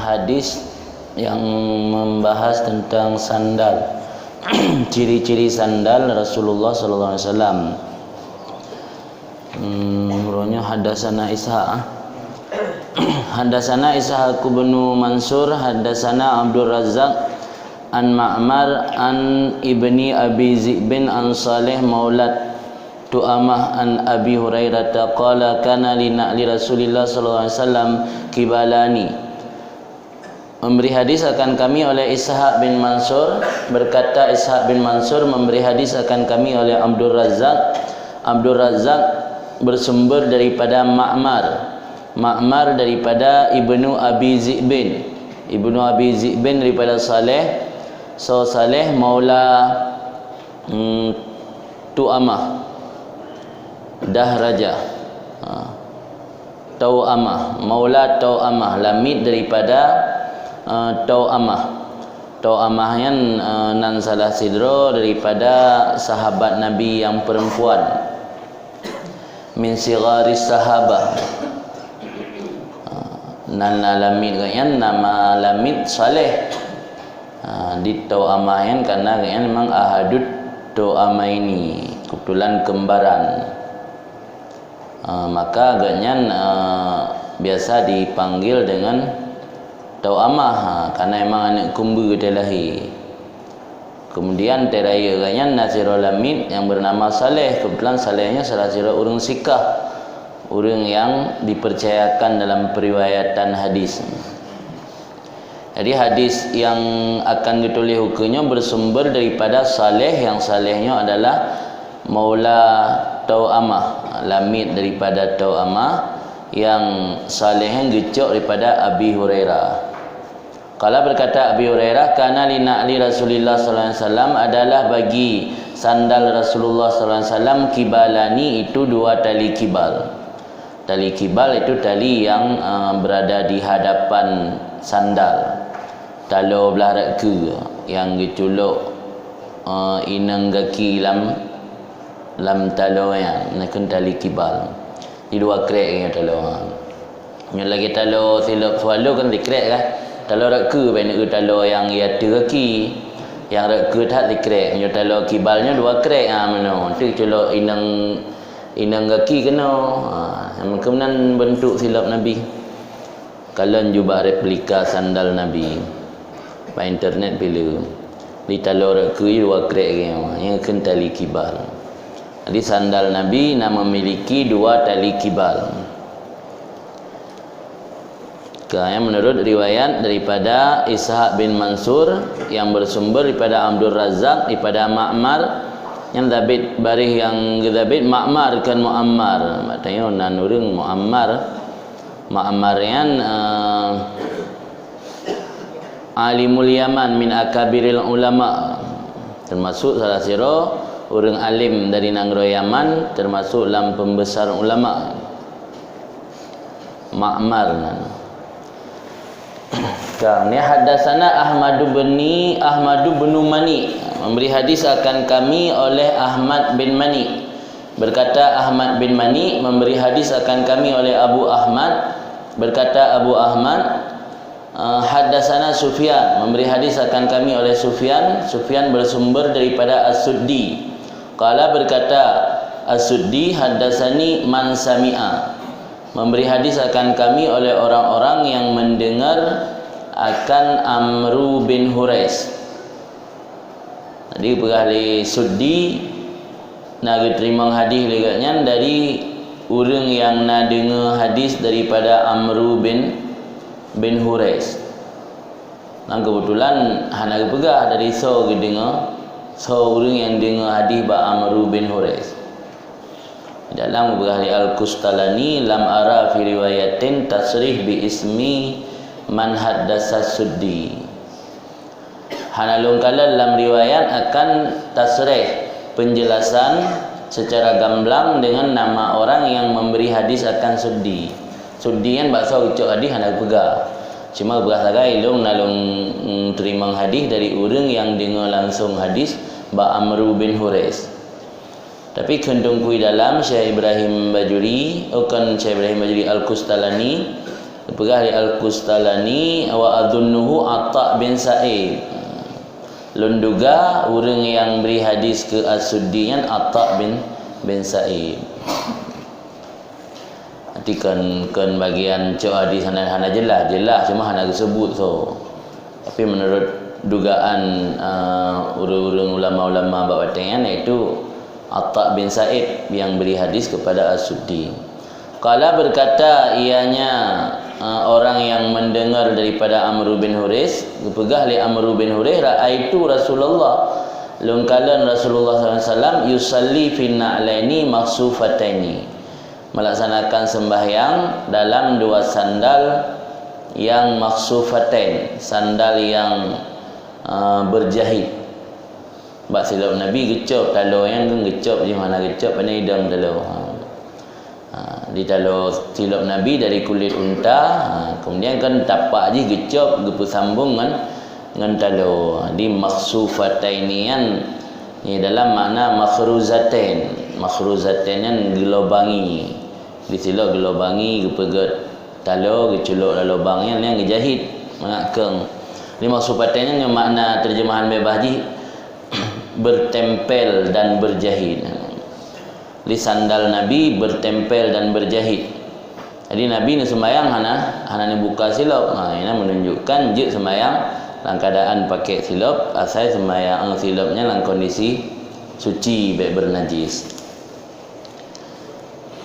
hadis yang membahas tentang sandal. Ciri-ciri sandal Rasulullah sallallahu alaihi wasallam. Menurutnya hadasana Ishaq. Hadasana Ishaq bin Mansur, hadasana Abdul Razzaq an Ma'mar an ibni Abi Zi'bin an Salih Maulad Tu'amah an Abi Hurairah qala kana li Rasulillah sallallahu alaihi wasallam kibalani. Memberi hadis akan kami oleh Ishaq bin Mansur, berkata Ishaq bin Mansur memberi hadis akan kami oleh Abdul Razzaq. Abdul Razzaq bersumber daripada Ma'mar daripada Ibnu Abi Zi'bin. Ibnu Abi Zi'bin daripada Saleh. So Saleh maula Tu'amah Dahraja, Tau'amah, maula Tau'amah, lamid daripada Tau'amah yang nan salah sidro daripada sahabat Nabi yang perempuan, min sigharis sahabah. Nan lamid kan nama lamid Saleh di Tau'amah yang karena kan memang ahadud Tau'amah ini kebetulan kembaran. Maka agaknya biasa dipanggil dengan Tau'amah karena memang anak kumbu terlahir. Kemudian teraya agaknya Nasirul Lamid yang bernama Saleh. Kebetulan Salehnya salah satu orang sikah, orang yang dipercayakan dalam periwayatan hadis. Jadi hadis yang akan ditulis hukumnya bersumber daripada Saleh, yang Salehnya adalah maula Tau'amah, lamid daripada Tau'amah, yang Salehnya gecok daripada Abi Hurairah. Kalau berkata Abi Hurairah, kana li na'li Rasulillah sallallahu alaihi wasallam, adalah bagi sandal Rasulullah sallallahu alaihi wasallam kibalani, itu dua tali kibal. Tali kibal itu tali yang berada di hadapan sandal. Talo belah rakku yang diculuk inang gaki lam talo yang nakun tali kibal. Di dua krek yang talo. Yang lagi talo silap swallow kan di krek kan. Talo rakku benar talo yang ia teraki. Yang rakku tak di krek. Yang talo kibalnya dua krek mana. Tu culuk inang gaki kena. Kemudian bentuk silap Nabi. Kalian jubah replika sandal Nabi. Pada internet bila di talor ke dua krek yang kena tali kibal. Jadi sandal Nabi memiliki dua tali kibal. Yang menurut riwayat daripada Ishaq bin Mansur yang bersumber daripada Abdul Razzaq daripada Ma'mar, yang Zabid barih yang Zabid Ma'mar kan Muammar. Maksudnya nan urang Ma'mar yang alimul Yaman min akabiril ulama, termasuk salah siro orang alim dari negara Yaman, termasuk dalam pembesar ulama. Ma'mar nan. Kami hadasana Ahmad bin Mani, memberi hadis akan kami oleh Ahmad bin Mani. Berkata Ahmad bin Mani memberi hadis akan kami oleh Abu Ahmad. Berkata Abu Ahmad, hadasana Sufyan, memberi hadis akan kami oleh Sufyan. Sufyan bersumber daripada As-Suddi. Qala berkata As-Suddi, hadasani man sami'a, memberi hadis akan kami oleh orang-orang yang mendengar akan Amru bin Hurais. Jadi berkali Suddi nak terima hadis leganya dari orang yang nak dengar hadis daripada Amru bin Hurais. Dan kebetulan hana pegah dari so dengar orang yang dengar hadis ba Amru bin Hurais. Dalam berkali Al-Kustalani lam ara fi riwayatin tasrih bi ismi man haddasa Suddi. Hanalung kala dalam riwayat akan tasrih, penjelasan secara gamblang dengan nama orang yang memberi hadis akan Suddi. Suddi kan bahasa ucap hadis hendak pegang. Cuma berasa ilung nalung terima hadis dari orang yang dengar langsung hadis ba Amru bin Hurais. Tapi kendung kui dalam Syekh Ibrahim Bajuri, Syekh Ibrahim Bajuri Al-Kustalani Pegah li Al-Kustalani wa adunnuhu Atta' bin Sa'id. Lunduga orang yang beri hadis ke As-Suddi Atta' bin Sa'id. Nanti kan bagian cok hadis hana jelas cuma hana sebut so. Tapi menurut dugaan orang ulama-ulama bawatangan iaitu Atta' bin Sa'id yang beri hadis kepada As-Suddi. Qala berkata ianya orang yang mendengar daripada Amr bin Hurais, pegah li Amr bin Hurais, raaitu Rasulullah lungkalan Rasulullah SAW yusalli fi na'laini maksufataini, melaksanakan sembahyang dalam dua sandal yang maksufatain, sandal yang berjahit. Bak silap Nabi gecop talo yang kan gecop je mana gecop pada hidung talo. Di talo silap Nabi dari kulit unta, kemudian kan tapak je gecop gepu sambung dengan talo. Di maksufatainian ni dalam makna makhruzatain. Makhruzatain yang gelobangi. Di silap gelobangi gepegat talo geculuk dalam lubang yang gejahit mengakeng. Di maksufatainnya yang makna terjemahan bebas ji bertempel dan berjahit. Di sandal Nabi bertempel dan berjahit. Jadi Nabi ni sembahyang hana ni buka silap. Ini menunjukkan je sembahyang dalam keadaan pakai silap, asal sembahyang silapnya dalam kondisi suci baik bernajis.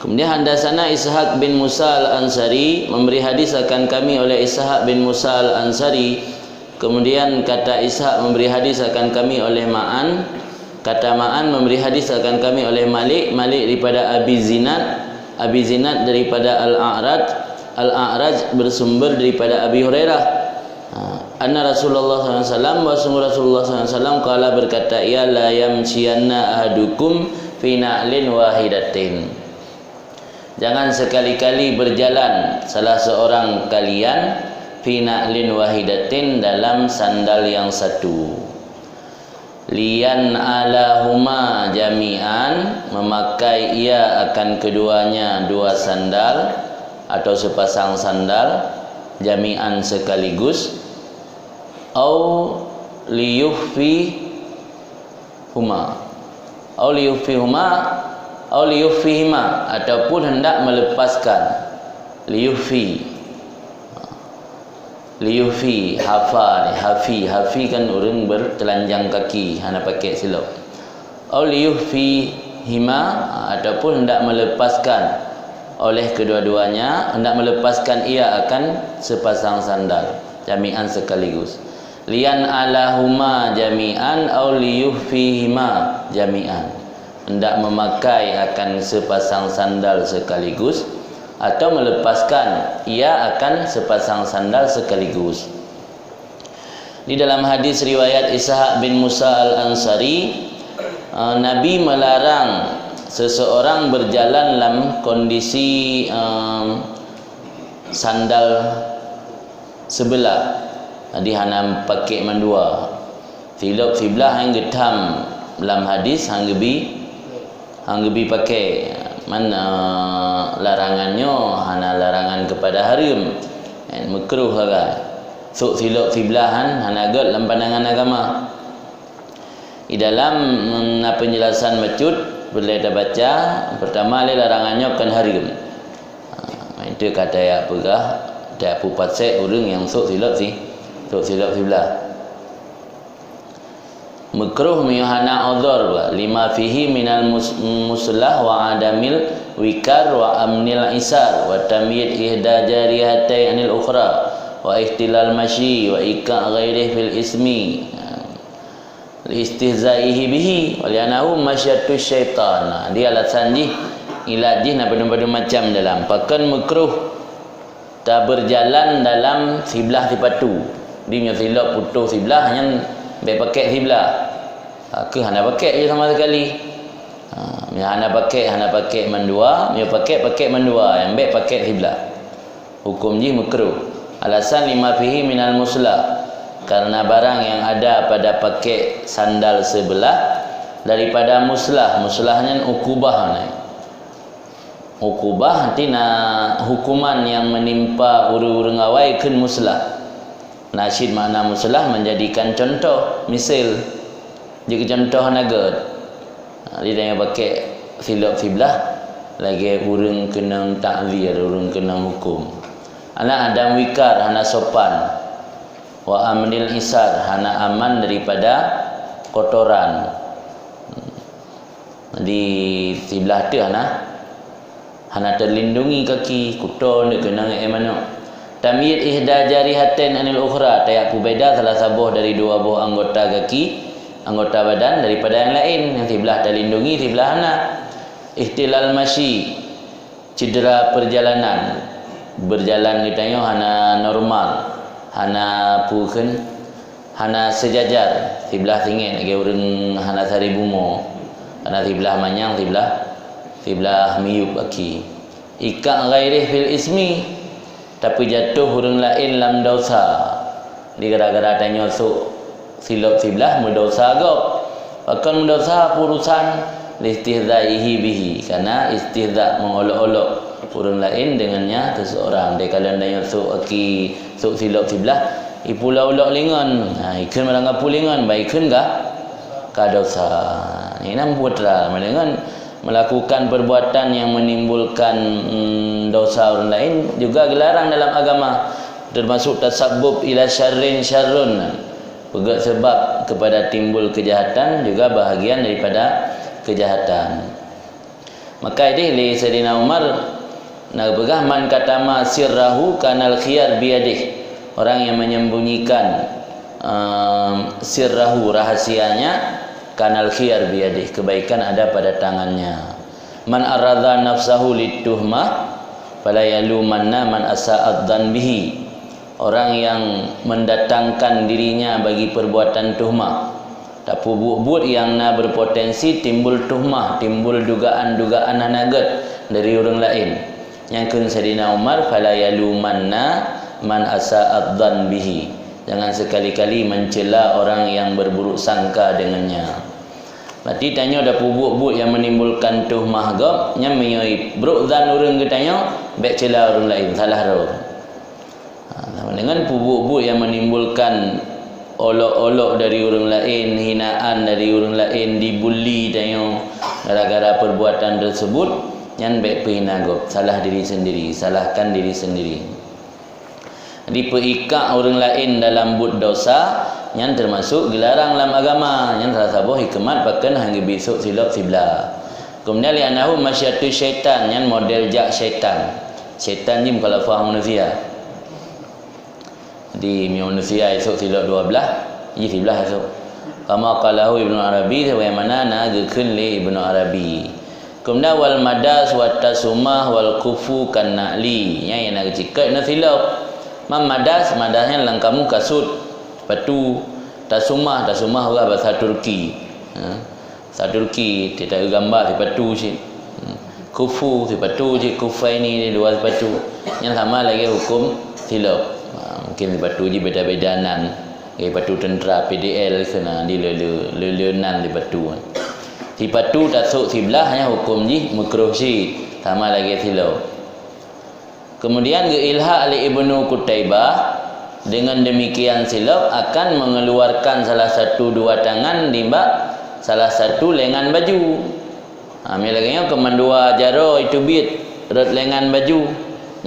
Kemudian hadasana Ishaq bin Musa al-Ansari, memberi hadis akan kami oleh Ishaq bin Musa al-Ansari. Kemudian kata Ishaq memberi hadis akan kami oleh Ma'an. Kata Ma'an memberi hadis akan kami oleh Malik. Malik daripada Abi Zinad daripada Al-A'raj bersumber daripada Abi Hurairah. Anna Rasulullah SAW, bahwa Rasulullah SAW kala berkata, ya la yamshiyanna ahadukum fi na'lin wahidatin. Jangan sekali-kali berjalan salah seorang kalian fi na'lin wahidatin dalam sandal yang satu. Lian alahuma jami'an, memakai ia akan keduanya dua sandal atau sepasang sandal, jami'an sekaligus, au liyufi huma ataupun hendak melepaskan. Liyufi hafi kan orang bertelanjang kaki hana pakai silap. Au liyufi hima ataupun hendak melepaskan oleh kedua-duanya, hendak melepaskan ia akan sepasang sandal, jami'an sekaligus. Lian alahuma jami'an au liyufi hima jami'an, hendak memakai akan sepasang sandal sekaligus atau melepaskan ia akan sepasang sandal sekaligus. Di dalam hadis riwayat Ishaq bin Musa al-Ansari, Nabi melarang seseorang berjalan dalam kondisi sandal sebelah. Jadi hana pakai mandua. Silap sebelah yang getam dalam hadis hanggebi pakai. Mana larangannya hana larangan kepada haram, makruh agak. Sok silap siblahan hana agak dalam pandangan agama. Di dalam penjelasan macut boleh kita baca, pertama larangannya kan haram. Itu kata ya pegah tak pupat set orang yang sok silap siblah. Makruh miyahana udhur lima fihi minal muslah wa adamil wikar wa amnil isar wa tamyid ihda jarihatai anil ukhra wa ihtilal masyi wa ika ghairih fil ismi istihzaihi bihi walianahu masyatus syaitan. Dia alasan ji ilajih nak pada macam dalam pakan makruh tak berjalan dalam siblah sipatu. Dia punya silap putus siblah yang pakai siblah. Ke hana pakai je sama sekali. Hana pakai mendua, dia pakai mendua, yang baik pakai siblah. Hukum ji makruh. Alasan lima fihi minal muslah, karena barang yang ada pada pakai sandal sebelah daripada muslah. Muslahnya ukubah ni. ukubah tina hukuman yang menimpa urang awai keun muslah. Nasyid makna muslah menjadikan contoh, misal jika contoh naga dia yang pakai silap siblah lagi urang kena takzir, urang kena hukum. Anak Adam wikar hana sopan, wa amnil isar hana aman daripada kotoran. Di sebelah tu hana terlindungi kaki kuto nak kena mana. Tamyid ihda jarihatain anil ukhra, tayak beda salah sabuh dari dua buah anggota kaki, anggota badan daripada yang lain. Yang sebelah terlindungi, sebelah hana. Ihtilal masyi, cedera perjalanan, berjalan kita hana normal, hana puken, hana sejajar. Sebelah tinggi lagi orang hana sari bumo, hana sebelah manyang, sebelah miyup kaki. Ika ghairih fil ismi, tapi jatuh orang lain lam dosa. Di gara-gara tanya so silap sebelah mendosa gop. Akan mendosa urusan listihzaihi bihi, karena istihza mengolok-olok orang lain dengannya seseorang. Dia kalau tanya so aki so silap sebelah ipulau-ulok lingon, ikan merangkap pulingon, baikkan ka dosa. Ini nam putra dengan melakukan perbuatan yang menimbulkan dosa orang lain juga dilarang dalam agama, termasuk tasabbub ila syarrin syarrun, pegat sebab kepada timbul kejahatan juga bahagian daripada kejahatan. Maka ini li Sayyidina Umar nak pegah man katama sirrahu kanal khiyar biyadih, orang yang menyembunyikan sirrahu rahasianya, kanal khiyar biyadih, kebaikan ada pada tangannya. Man aradha nafsahu lituhmah fala yalumanna man asa'ad dhan bihi, orang yang mendatangkan dirinya bagi perbuatan tuhmah, tak buat yang na berpotensi timbul tuhmah, timbul dugaan-dugaan hanagat dari orang lain. Yang kun Sayyidina Umar fala yalumanna man asa'ad dhan bihi, jangan sekali-kali mencela orang yang berburuk sangka dengannya. Berarti tanya ada bubuk-bubuk yang menimbulkan tuhmah gap, nya menyoi buruk zan orang ke tanya, baik cela orang lain, salah ro. Dengan bubuk-bubuk yang menimbulkan olok-olok dari orang lain, hinaan dari orang lain, dibuli tanya gara-gara perbuatan tersebut, yang baik pihina gap, salah diri sendiri, salahkan diri sendiri. Dipeikak orang lain dalam bud dosa yang termasuk dilarang dalam agama, yang salah satu hikmat bahkan hingga besok silap sebelah. Kemudian li'anahu masyatu syaitan, yang model jak syaitan. Syaitan ni kalau faham manusia. Di manusia esok silap 12, ini sebelah esok. Kama qalahu Ibnu Arabi, sebagaimana nagakeun li Ibnu Arabi. Kemudian wal madas wa tasumah wal kufu kan na'li, yang nak cikat na silap. Madas, madasnya langkamu kasut, batu, tasumah orang bahasa Turki. Bahasa Turki tidak gambar sepatu sih. Kufu sepatu je, kufa ini dua sepatu. Yang sama lagi hukum silap. Mungkin sepatu je beda-bedanan. Sepatu tentera PDL kena di lelenan sepatu. Sepatu tasuk sebelahnya hukum je makruh sih. Sama lagi silap. Kemudian ilha ali Ibnu Qutaibah, dengan demikian silap akan mengeluarkan salah satu dua tangan limbak salah satu lengan baju. Milagnya kemandua jaro itu bit rat lengan baju.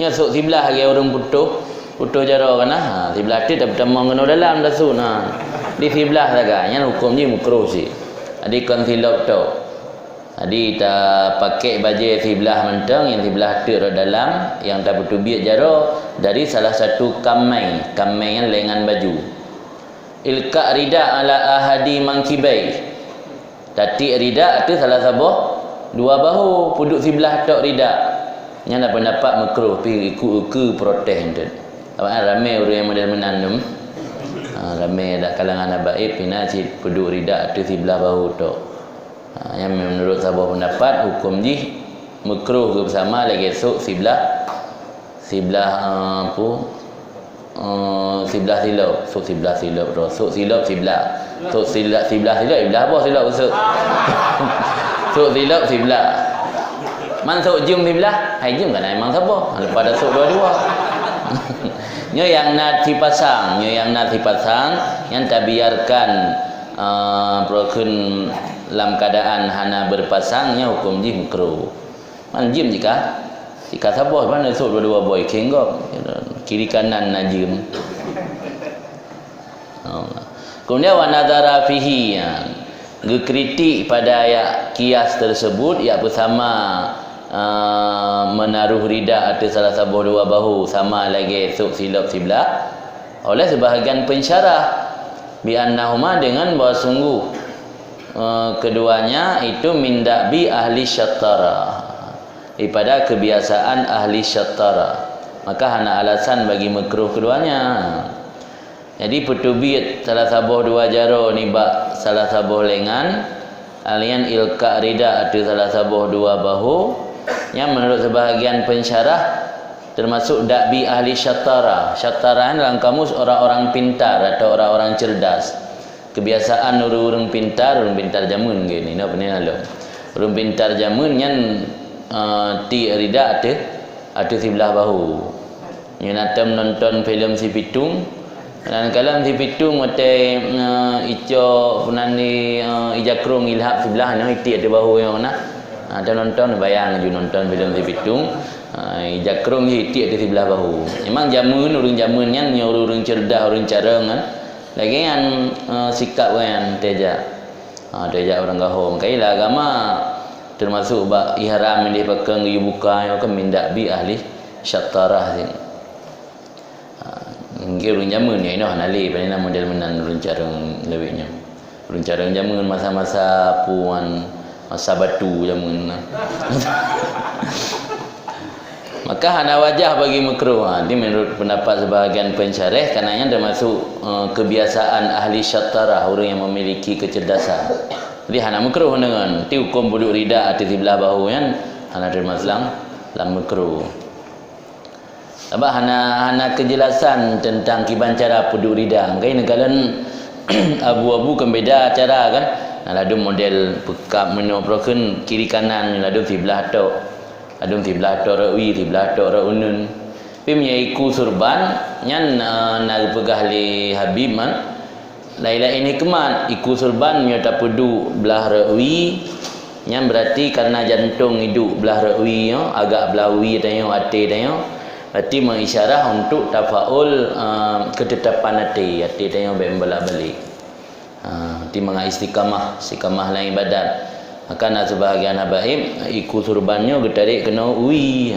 Nya sok sebelah lagi orang putuh jaro kana. Sebelah tu tak bertemu ngeno dalam dasun. Di sebelah saganya hukum ni makruh sih. Adi kon silap tu. Jadi tak pakai baju sebelah mentang, yang sebelah tu dalam, yang tak betul biak jaro dari salah satu kamai yang lengan baju. Ilka rida ala ahadi mangkibai, tati rida tu salah sabuh dua bahu puduk sebelah tok rida. Yang nak pendapat makruh pi ikut ke protes tu. Ramai orang yang model menandum. Ramai ada kalangan abaib pina cik puduk rida tu sebelah bahu tok. Yang menurut sebuah pendapat hukum ji makruh bersama lagi esok sebelah silap sebelah apa silap esok sok silap sebelah Mansuk jum sebelah, hai jum kan memang siapa? Lepas dah sok dua-dua. Nya yang nak dipasang, yang tak biarkan broken dalam keadaan hana berpasangnya hukum ji makruh. Man jim jika siapa mana sok dua-dua boy kenggok kiri kanan najim. Kemudian wa nadara fihi, ngekritik pada ayat kias tersebut ia bersama menaruh rida atas salah satu dua bahu sama lagi esok silap sebelah oleh sebahagian pensyarah bi annahuma dengan bahawa sungguh keduanya itu minda bi ahli syattara daripada kebiasaan ahli syattara, maka hana alasan bagi makruh keduanya. Jadi petubit salah sabuh dua jaro ni bak salah sabuh lengan alian ilka rida atas salah sabuh dua bahu yang menurut sebahagian pensyarah termasuk dakbi ahli syattara. Syattara dalam kamus orang-orang pintar atau orang-orang cerdas. Kebiasaan orang-orang pintar jamun gini nak pernah lalu. Orang pintar jamun yang ti rida ada sebelah bahu. Yang natam nonton filem si pitung dan kalau si pitung mate ijo punani ijakrung ilhab sebelah ni ti ada bahu yang mana? Ada nonton bayang je nonton filem si pitung jakrung hitik di sebelah bahu. Memang jamun urang jamun yang orang cerdas orang carang kan lagi kan sikap kan teja orang gahong kailah agama termasuk bak ihram yang dipakai dibuka kan minda bi ahli syattarah sini. Nggih urang jamun ni noh nali panina model menan urang carang lebihnya. Urang carang jamun masa-masa puan masa batu jamun. Maka hana wajah bagi makruh. Ini menurut pendapat sebahagian pensyarah karenanya termasuk kebiasaan ahli syattara, orang yang memiliki kecerdasan. Jadi hana makruh dengan ti hukum buduk rida atas sebelah bahu kan hana termasuk dalam makruh. Sebab hana kejelasan tentang kiban cara buduk rida. Kai negalan abu-abu kan beda cara kan. Lalu model pekap menoprokan kiri kanan lalu sebelah tok. Adung sebelah tok rawi sebelah tok raunun. Pi menyaiku surban nyan nak pegah li Habib man. Lain-lain hikmat iku surban nya tak pedu belah rawi nyan berarti karena jantung hidup belah rawi agak belah wi tayo ate tayo. Berarti mengisyarah untuk tafaul ketetapan hati tayo balik. Di menga istiqamah lain badan. Maka nak sebahagian habaib ikut surbannya getarik kena ui.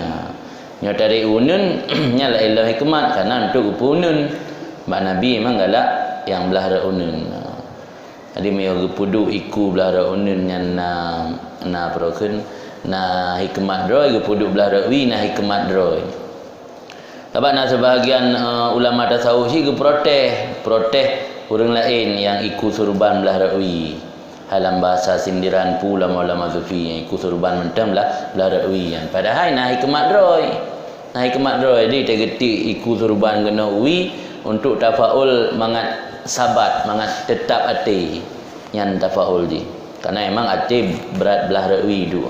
Nya tarik unun nya la ilah hikmat karena untuk unun. Mbak Nabi memang galak yang belah unun. Jadi meu gepudu iku belah unun yang na proken na hikmat droi gepudu belah ui na hikmat droi. Sebab nak sebahagian ulama tasawuf si protes orang lain yang ikut surban belah rawi dalam bahasa sindiran pula ulama sufi yang ikut surban mentam belah rawi yang padahal nah hikmat droi dia tergetik ikut surban kena wi untuk tafaul mangat sabat mangat tetap hati yang tafaul di karena memang hati berat belah rawi tu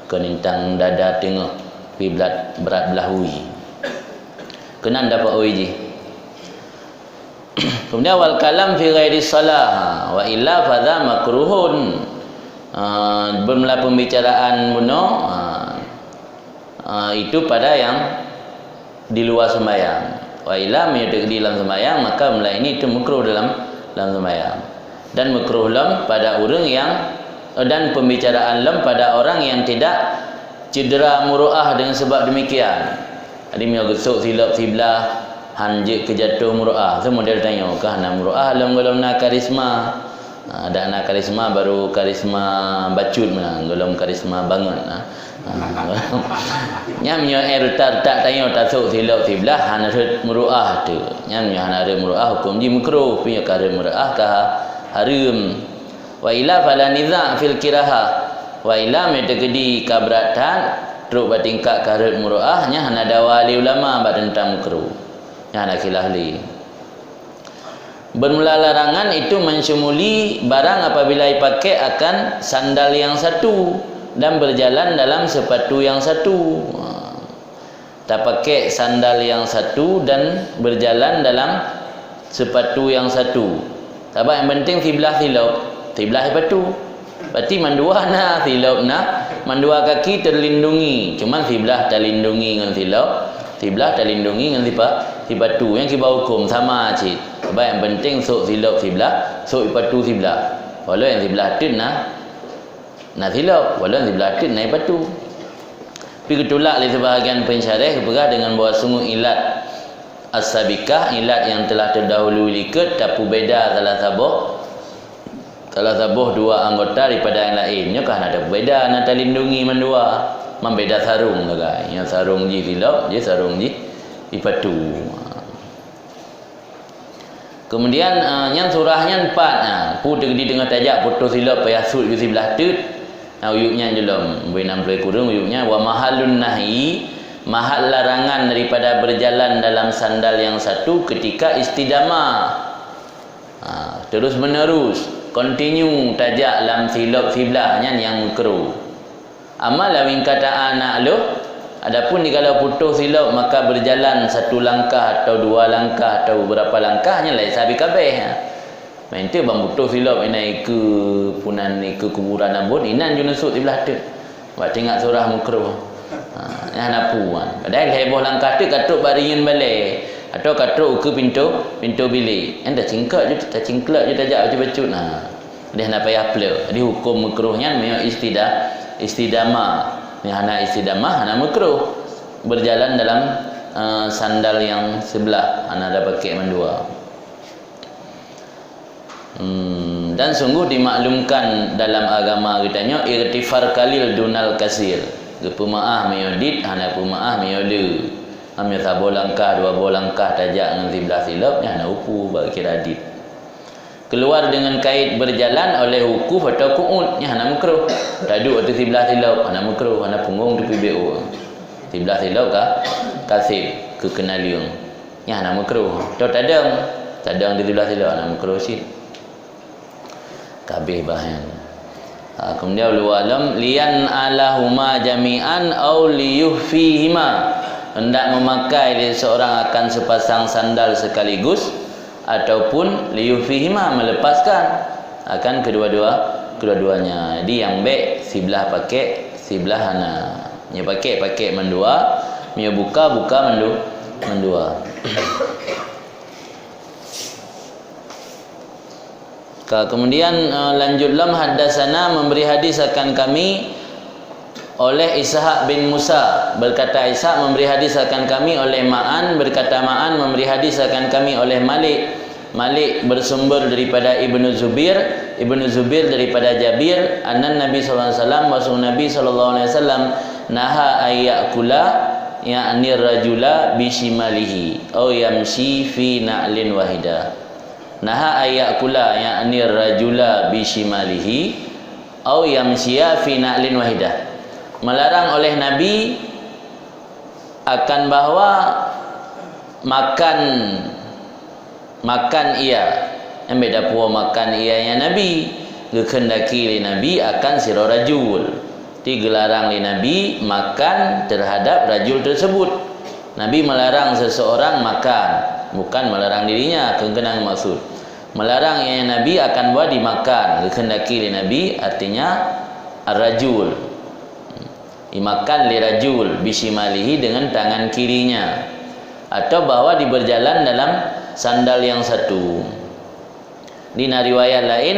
kenintang dada tengok pi berat belah wi kena dapat wi je. Kemudian wal kalam fi ghairi salah wa illa fadha makruhun. Bermula pembicaraan buno itu pada yang di luar sembahyang. Wa illa menyudah di dalam sembahyang maka mula ini itu makruh dalam sembahyang. Dan makruh lam pada orang yang dan pembicaraan lam pada orang yang tidak cedera muruah dengan sebab demikian. Jadi menyogosok silap sebelah hanjik kejatuh muruah. So model tanya kah nak muruah dalam nak karisma. Ada nak karisma baru karisma bacut mana golong karisma bangun nyamnya tak tanya tasuk silap sebelah hana muruah tu nyamnya hana ada muruah hukum ji makruh punya kare muruah kah haram wa ila fala niza fil kiraha wa ila metegedi kabratan truk batingkat kare muruah nya hana dawali ulama bab tentang makruh nya hana khilafli. Bermula larangan itu mensyumuli barang apabila dipakai akan sandal yang satu dan berjalan dalam sepatu yang satu. Tak pakai sandal yang satu dan berjalan dalam sepatu yang satu. Sebab yang penting tiblah silap, tiblah sepatu. Berarti mandua na silap na, mandua kaki terlindungi. Cuma tiblah terlindungi dengan silap, tiblah terlindungi dengan sepatu. Yang kita hukum sama cik. Sebab yang penting sok silap tiblah, sok sepatu tiblah. Walau yang tiblah tu na silap, walau yang tiblah tu na sepatu. Tapi ketulak oleh sebahagian pensyarah berkata dengan bahawa sungguh ilat as-sabiqah, ilat yang telah terdahulu liket, tapi beda salah sabuh dua anggota daripada yang lainnya kan ada beda, nak terlindungi mendua membeda sarung lah, yang sarung ji silap, je sarung ji ipatu. Kemudian yang surahnya 4, putus di dengan tajak putus silap payah sud di sebelah tut. Uyuknya jelum boleh kurung uyuknya wa mahallun nahi, mahal larangan daripada berjalan dalam sandal yang satu ketika istidamah, terus menerus continue tajak dalam silap siblahnya yang makruh. Amal lawing kata anak lo, adapun dikala putus silap maka berjalan satu langkah atau dua langkah atau beberapa langkahnya lain sabi kabeh. Main tu bang butuh silap naik ke punan ke kuburan ambon inan ju nesuk di belah tu. Buat tengok surah makruh. Yang napu kan. Padahal heboh langkah tu katuk baringin balik atau katuk ke pintu bilik. Anda cingkak je tak cingklak je tajak baca-bacut. Dia nak payah plek. Jadi hukum makruhnya memang istidamah. Ni anak istidamah anak makruh. Berjalan dalam sandal yang sebelah anak ada pakai mendua. Dan sungguh dimaklumkan dalam agama kitanya irtifar kalil dunal kasir. Pemaah meyodit hana pemaah meyode. Ambil sabo langkah dua langkah tajak dengan sebelah silap hana upu bagi radit. Keluar dengan kait berjalan oleh wukuf atau qu'ud hana makruh. Taduk atau sebelah silap hana makruh, hana punggung tu PBO. Sebelah silap ka kasib ke kenaliung. Hana makruh. Atau tadang di sebelah silap hana makruh sih. Kabeh bahan. Kemudian ulul lian alahuma jami'an au liyuhfihima, hendak memakai dia seorang akan sepasang sandal sekaligus ataupun liyuhfihima melepaskan akan kedua-duanya. Jadi yang baik sebelah pakai sebelah hana. Nya pakai mendua, nya buka mendua. Kemudian lanjutlah haddasana memberi hadis akan kami oleh Ishaq bin Musa, berkata Ishaq memberi hadis akan kami oleh Ma'an, berkata Ma'an memberi hadis akan kami oleh Malik bersumber daripada Ibnu Zubair daripada Jabir annan Nabi sallallahu alaihi wasallam wa Nabi sallallahu alaihi wasallam naha ayyakula ya'ni rajula bishimalihi aw yamshi fi na'lin wahidah. Naha ayakula ya'ni rajula bishimalihi au yamshiya fi na'lin wahidah. Melarang oleh Nabi akan bahawa makan ia yang beda pua makan ia yang Nabi gekendaki li Nabi akan sira rajul. Digelarang li Nabi makan terhadap rajul tersebut. Nabi melarang seseorang makan, bukan melarang dirinya, kena maksud. Melarang yang Nabi akan buat dimakan, dikendaki li Nabi artinya ar-rajul. Dimakan li rajul bishimalihi dengan tangan kirinya. Atau bahwa diberjalan dalam sandal yang satu. Di riwayat lain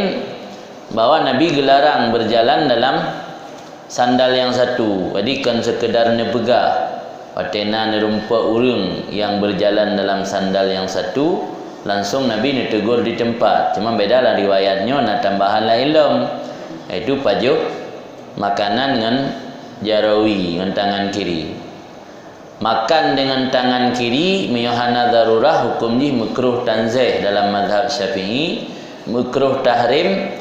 bahwa Nabi gelarang berjalan dalam sandal yang satu. Jadi kan sekedar nepegah patena nerumpa urang yang berjalan dalam sandal yang satu, langsung Nabi ditegur di tempat. Cuma bedalah riwayatnya nak tambahan la ilm, iaitu pajuk makanan dengan jarawi dengan tangan kiri. Makan dengan tangan kiri miyahana darurah hukum ni makruh tanzih dalam mazhab Syafi'i, makruh tahrim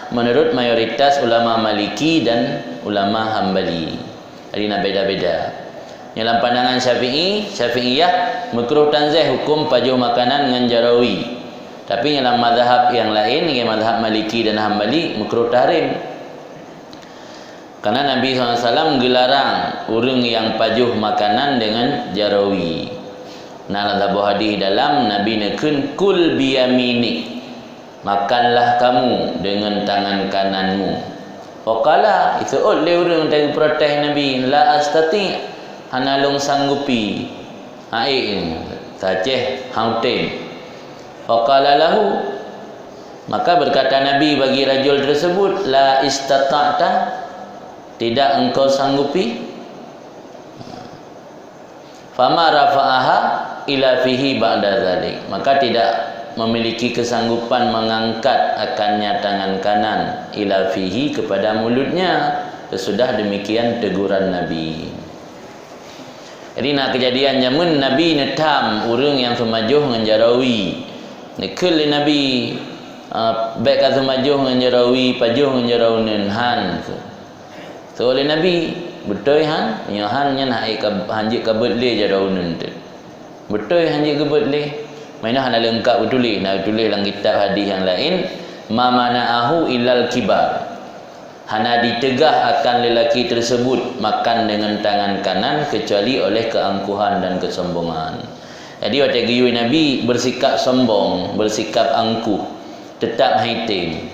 menurut mayoritas ulama Maliki dan ulama Hambali. Jadi nak beda-beda. Dalam pandangan Syafi'iyah makruh tanzih hukum pajuh makanan dengan jarawi. Tapi dalam mazhab yang lain, yang mazhab Maliki dan Hambali makruh tahrim. Karena Nabi SAW gelarang orang yang pajuh makanan dengan jarawi. Nah, dalam hadis dalam Nabi nekun kul biyaminik, makanlah kamu dengan tangan kananmu. Faqala itu oleh orang dari protes Nabi, la astati hanalung sanggupi. Ai saceh hautin. Faqala lahu, maka berkata Nabi bagi rajul tersebut, la istata'ta, tidak engkau sanggupi. Fama rafa'aha ila fihi ba'da dzalik, maka tidak memiliki kesanggupan mengangkat akannya tangan kanan ila fihi kepada mulutnya. Sesudah demikian teguran Nabi. Jadi nak kejadian zaman Nabi netam orang yang semajuh dengan jarawi. Nekul Nabi baik kata semajuh dengan jarawi, pajuh dengan jarawunan han. So oleh Nabi betul han, nya han nya nak hanjik kabut le jarawunan tu. Betul hanjik kabut le. Mainah hana lengkap betul nak tulis dalam kitab hadis yang lain, ma mana'ahu illal kibar. Hana ditegah akan lelaki tersebut makan dengan tangan kanan kecuali oleh keangkuhan dan kesombongan. Jadi waktu guyui Nabi bersikap sombong, bersikap angkuh, tetap haitim.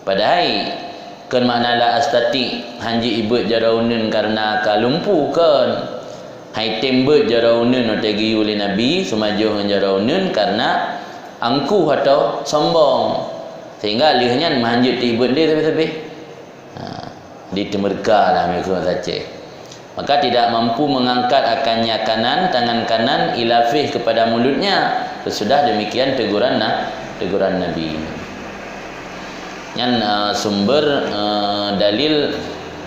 Padahal kan makna la astati hanji ibut jarawunan karena kalumpu kan. Haitim bet jarawunan waktu guyui Nabi semajuh dengan jarawunan karena angkuh atau sombong. Sehingga lihnya menghanjut ibut dia tapi ditemerkalah mereka saja. Maka tidak mampu mengangkat akannya kanan, tangan kanan ilafih kepada mulutnya. Sesudah demikian teguran Nabi. Yang sumber dalil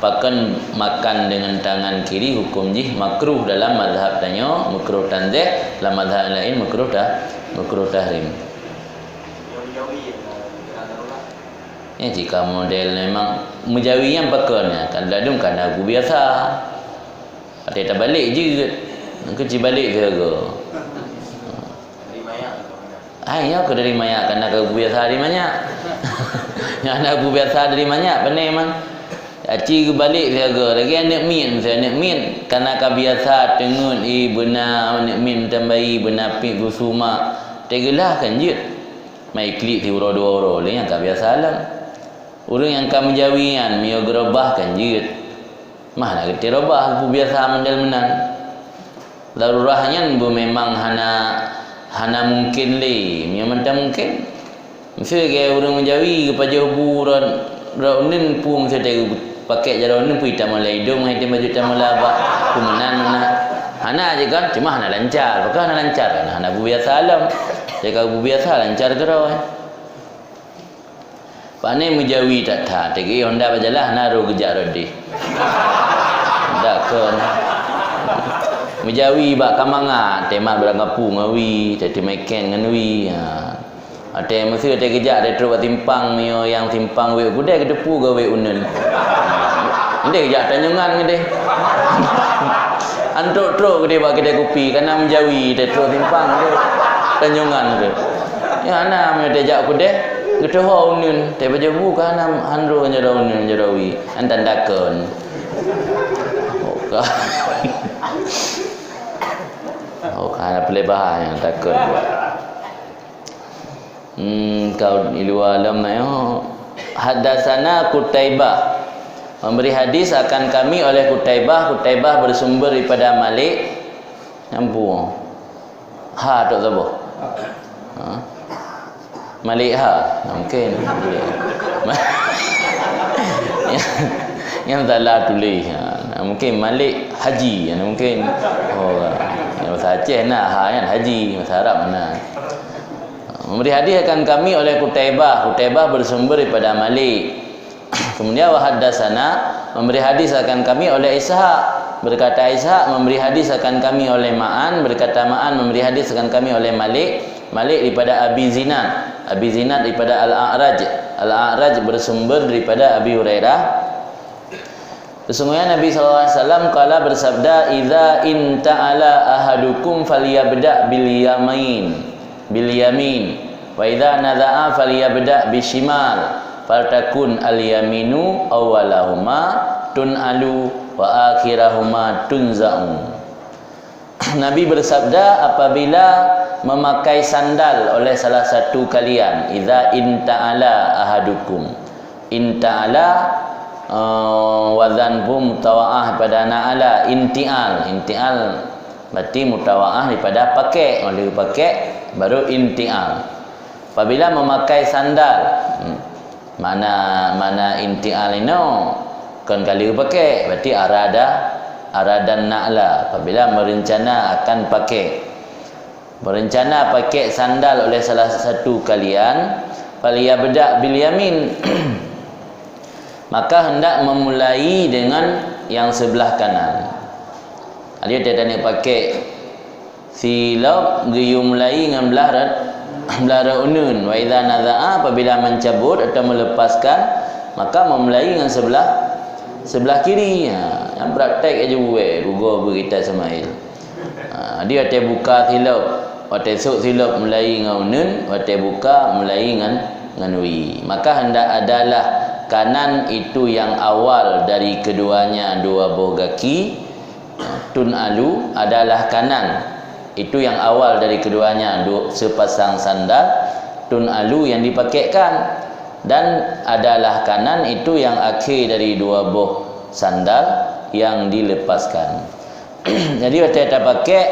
pakan makan dengan tangan kiri hukum jih makruh dalam mazhab tanyo, makruh tanzih, dalam mazhab lain makruh tahrim. Ya, jika model memang mujawi yang pakannya kan ladung kan aku biasa. Ada tak balik je. Kecil balik ke go. Dari mayak. Ya aku dari mayak kan aku biasa dari mayak. Yang aku biasa dari mayak benar memang. Aci balik ke go. Lagi anak min karena ka biasa tengun benar anak min tambahi benar pi gusuma. Tegelah kan je. Mai klik di uro dua uro le yang ka biasa alam. Orang yang kami jawian mio gerobah kan jid. Mana kita robah bu biasa mendel menan. Darurahnya bu memang hana mungkin le, mio mentang mungkin. Mesti ke orang menjawi kepada huburan raunin pu mesti dia pakai jarawunin pu hitam malai dong hitam baju hitam malaba pu menan. Hana aja kan cuma hana lancar, bukan hana lancar kan hana bu biasa alam. Jika bu biasa lancar gerau. Pane mujawi tak tha tegi Honda bajalah naru gejak rodi. Ndak kon. Mujawi bak kamanga tema berangapu ngawi tadi meken nganwi. Ate mesti ate gejak de terus timpang mio yang timpang we gudai ke depu gawe unen. Inde gejak tanyungan ngede. Antuk tro gede bak kedai kopi karena mujawi de terus timpang de tanyungan de. Ya ana me dejak kudai Gedoh unin, tapi jabu kan handro nyeraunin nyerawi, antan dakon. Oka, ada pelebahan yang dakon. Kau ilu alam na yo. Hadatsana Qutaibah. Memberi hadis akan kami oleh Qutaibah. Qutaibah bersumber daripada Malik. Nampu. Ha tak tahu. Malik mungkin yang salah tulis mungkin Malik Haji mungkin yang bahasa Aceh kan Haji bahasa Arab mana. Memberi hadis akan kami oleh Qutaibah bersumber daripada Malik. Kemudian wahaddatsana memberi hadis akan kami oleh Ishaq, berkata Ishaq memberi hadis akan kami oleh Ma'an, berkata Ma'an memberi hadis akan kami oleh Malik daripada Abi Zinad daripada Al-A'raj bersumber daripada Abi Hurairah. Sesungguhnya Nabi SAW kala bersabda, idza inta'ala ahadukum falyabda' bil yamin wa idza nadha'a falyabda' bishimal faltakun al yaminu awwalahuma tun'alu wa akhirahuma tunza'u. Nabi bersabda, apabila memakai sandal oleh salah satu kalian, idza inta'ala ahadukum, inta'ala wazan pun mutawa'ah pada na'ala, inti'al berarti mutawa'ah daripada pakai, oleh pakai baru inti'al. Apabila memakai sandal, mana inti'al ini kan kali pakai, berarti aradan na'la, apabila merencana akan berencana pakai sandal oleh salah satu kalian, faliyabda' bil yamin maka hendak memulai dengan yang sebelah kanan. Dia nak pakai silap giyu mulai dengan belah unun, wa idza naza'a, apabila mencabut atau melepaskan maka memulai dengan sebelah kiri. Yang praktek aja buat rugo berita Samail. Dia ada buka silap, ada esok silap mulai dengan unun, ada buka mulai dengan wi. Maka hendak adalah kanan itu yang awal dari keduanya dua buah kaki. Tun'alu adalah kanan itu yang awal dari keduanya sepasang sandal. Tun'alu yang dipakaikan, dan adalah kanan itu yang akhir dari dua buah sandal yang dilepaskan. Jadi waktu kita pakai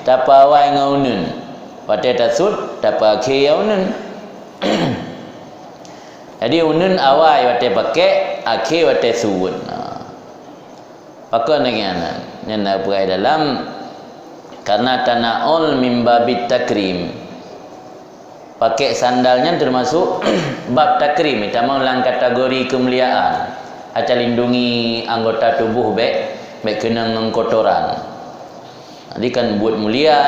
tapa awal dengan unun, waktu kita sud tapa akhir yang unun. Jadi unun awal waktu pakai, akhir waktu sud. Pakai dengan yang nak berai dalam, karena tana'ul min babit takrim, pakai sandalnya termasuk bab takrim, kita mau dalam kategori kemuliaan, aca lindungi anggota tubuh baik kena dengan kotoran. Jadi kan buat mulia.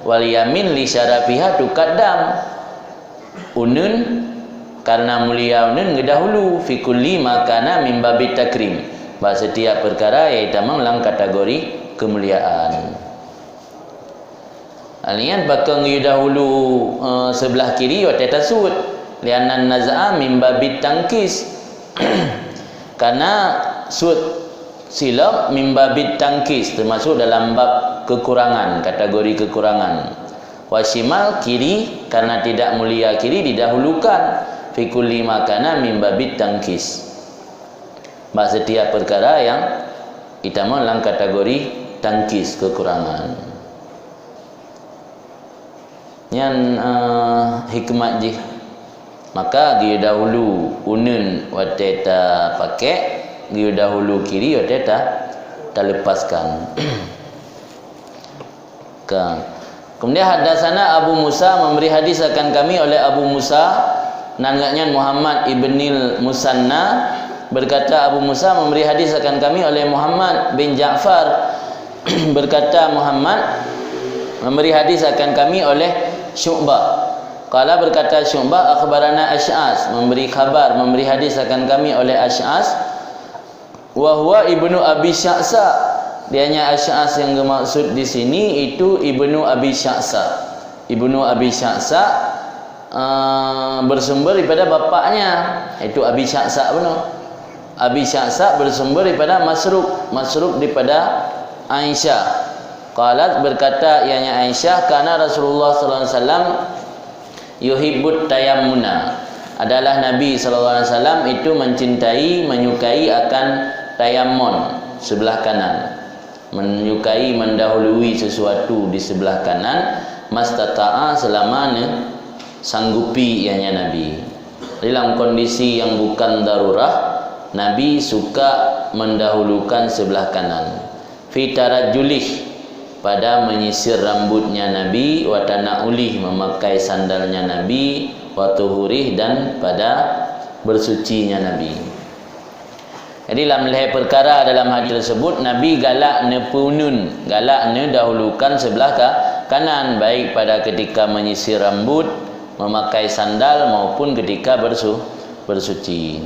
Wal yamin li syarafiha tuqaddam, unun karena mulia unun ngedahulu, fi kulli makana min babit takrim, bahasa setiap perkara iaitu dalam kategori kemuliaan. Alian bakang dahulu sebelah kiri waktu tasud, lianan naz'a min babit tangkis karena sud silap min babit tangkis termasuk dalam bab kekurangan, kategori kekurangan. Wasimal kiri karena tidak mulia kiri didahulukan, fi kulli makana min babit tangkis, bahasa setiap perkara yang itama dalam kategori tangkis, kekurangan. Yang hikmat je, maka dia dahulu unun waktu ta pakai, dia dahulu kiri waktu ta lepaskan. Kemudian hadasana Abu Musa, memberi hadis akan kami oleh Abu Musa, namanya Muhammad ibnil Musanna. Berkata Abu Musa, memberi hadis akan kami oleh Muhammad bin Ja'far. Berkata Muhammad, memberi hadis akan kami oleh Syu'bah. Qala, berkata Syu'bah, akhbarana Asy'as, memberi khabar, memberi hadis akan kami oleh Asy'as, wa huwa ibnu Abi Sya'sa. Dianya Asy'as yang dimaksud di sini itu ibnu Abi Sya'sa. Ibnu Abi Sya'sa bersumber daripada bapaknya, itu Abi Sya'sa benar. Abi Sya'sa bersumber daripada Masruq daripada Aisyah. Qalat, berkata ianya Aisyah, kana Rasulullah sallallahu alaihi wasallam yuhibbut tayammuna, adalah Nabi sallallahu alaihi wasallam itu mencintai, menyukai akan tayammun, sebelah kanan, menyukai mendahului sesuatu di sebelah kanan, mastata'a, selama sanggupi ianya Nabi. Dalam kondisi yang bukan darurah, Nabi suka mendahulukan sebelah kanan. Fi tarajjulih, pada menyisir rambutnya Nabi, wa tana'ulih, memakai sandalnya Nabi, wa tuhurih, dan pada bersucinya Nabi. Jadi dalam leher perkara dalam hadis tersebut, Nabi galak ne punun, galak ne dahulukan sebelah kanan, baik pada ketika menyisir rambut, memakai sandal, maupun ketika bersuci.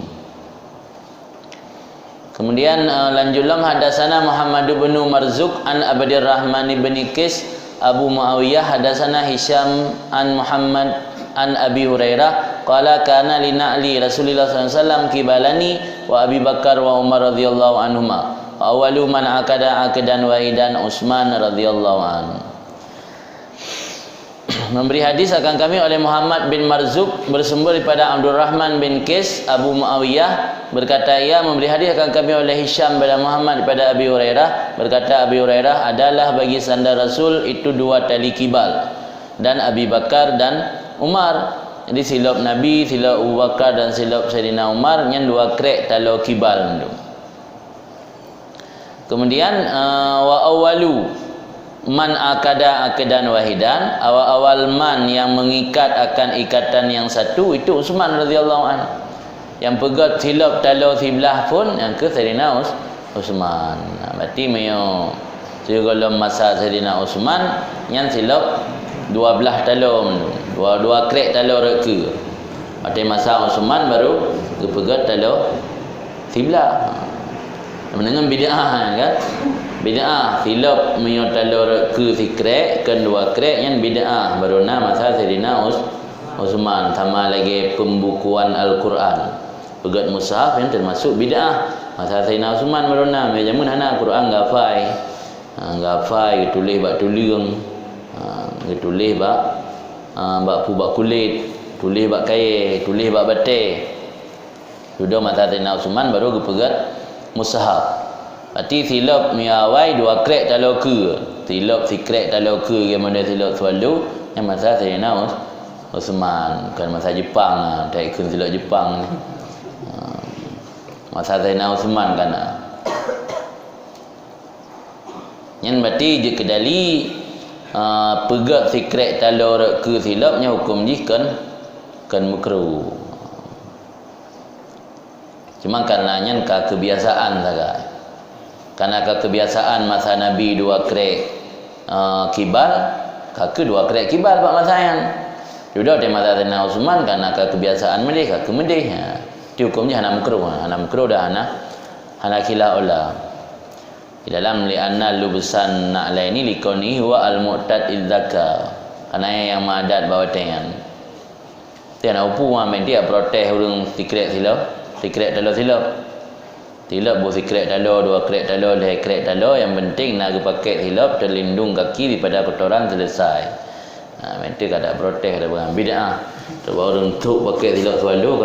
Kemudian lanjutlah hadasana Muhammad bin Marzuq an Abdir Rahman bin Qis Abu Muawiyah, hadasana Hisham an Muhammad an Abi Hurairah qala kana li na'li Rasulillah sallallahu alaihi wasallam kibalani wa Abi Bakar wa Umar radhiyallahu anhuma. Awalu man akada akadan wahidan Utsman radhiyallahu anhu. Memberi hadis akan kami oleh Muhammad bin Marzuq bersumber daripada Abdul Rahman bin Qais Abu Muawiyah berkata ia memberi hadis akan kami oleh Hisham bin Muhammad daripada Abi Hurairah berkata Abi Hurairah adalah bagi sandar Rasul itu 2 tali kibal dan Abi Bakar dan Umar. Jadi silap Nabi, silap Abu Bakar dan silap Sayyidina Umar yang 2 krek talo kibal tu. Kemudian wa awalu man akada akadan wahidan, awal-awal man yang mengikat akan ikatan yang satu itu Utsman radhiyallahu anhu. Yang pegat silap talo sebelah pun yang ke Sayyidina Utsman. Berarti mayo segala masa Sayyidina Utsman yang silap 12 talo, 2 krek talo reka. Pada masa Utsman baru kepegat talo sebelah. Mendengar bid'ah kan? Bid'ah silap menyot talo ke si krek kan 2 krek yang bid'ah baru masa Sayyidina Utsman sama lagi pembukuan Al-Quran. Pegat mushaf yang termasuk bid'ah. Masa Sayyidina Utsman baru jamun hana Quran gafai. Gafai tulis bak tuliung. Tulis bak bak kulit, tulis bak kain, tulis bak batik. Sudah masa Sayyidina Utsman baru pegat mushaf. Berarti silap miawai 2 krek talo ke. Silap si krek talo ke yang mana silap selalu yang masa Sayyidina Utsman, bukan masa Jepang tak ikut silap Jepang ni. Masa Sayyidina Utsman kan. Yang berarti je kedali pegat si krek talo ke silapnya hukum ji kan makruh. Cuma karenanya kebiasaan saja. Karena kebiasaan masa Nabi 2 krek kibal, kaki 2 krek kibal pak masa yang. Sudah di masa Sayyidina Utsman karena kebiasaan mereka kemedih. Di hukumnya hana makruh dah hana khilaf ulah. Di dalam li'anna lubsan na'laini likoni huwa al-mu'tad idzaka. Karena yang maadat bawa tengan. Tiada upu main dia protes urang sikret talo silap. Silap bu sikret talo 2 krek talo 2 krek talo yang penting nak pakai silap terlindung kaki daripada kotoran selesai. Mereka kata protes ada bukan bid'ah. Sebab orang tu pakai silap selalu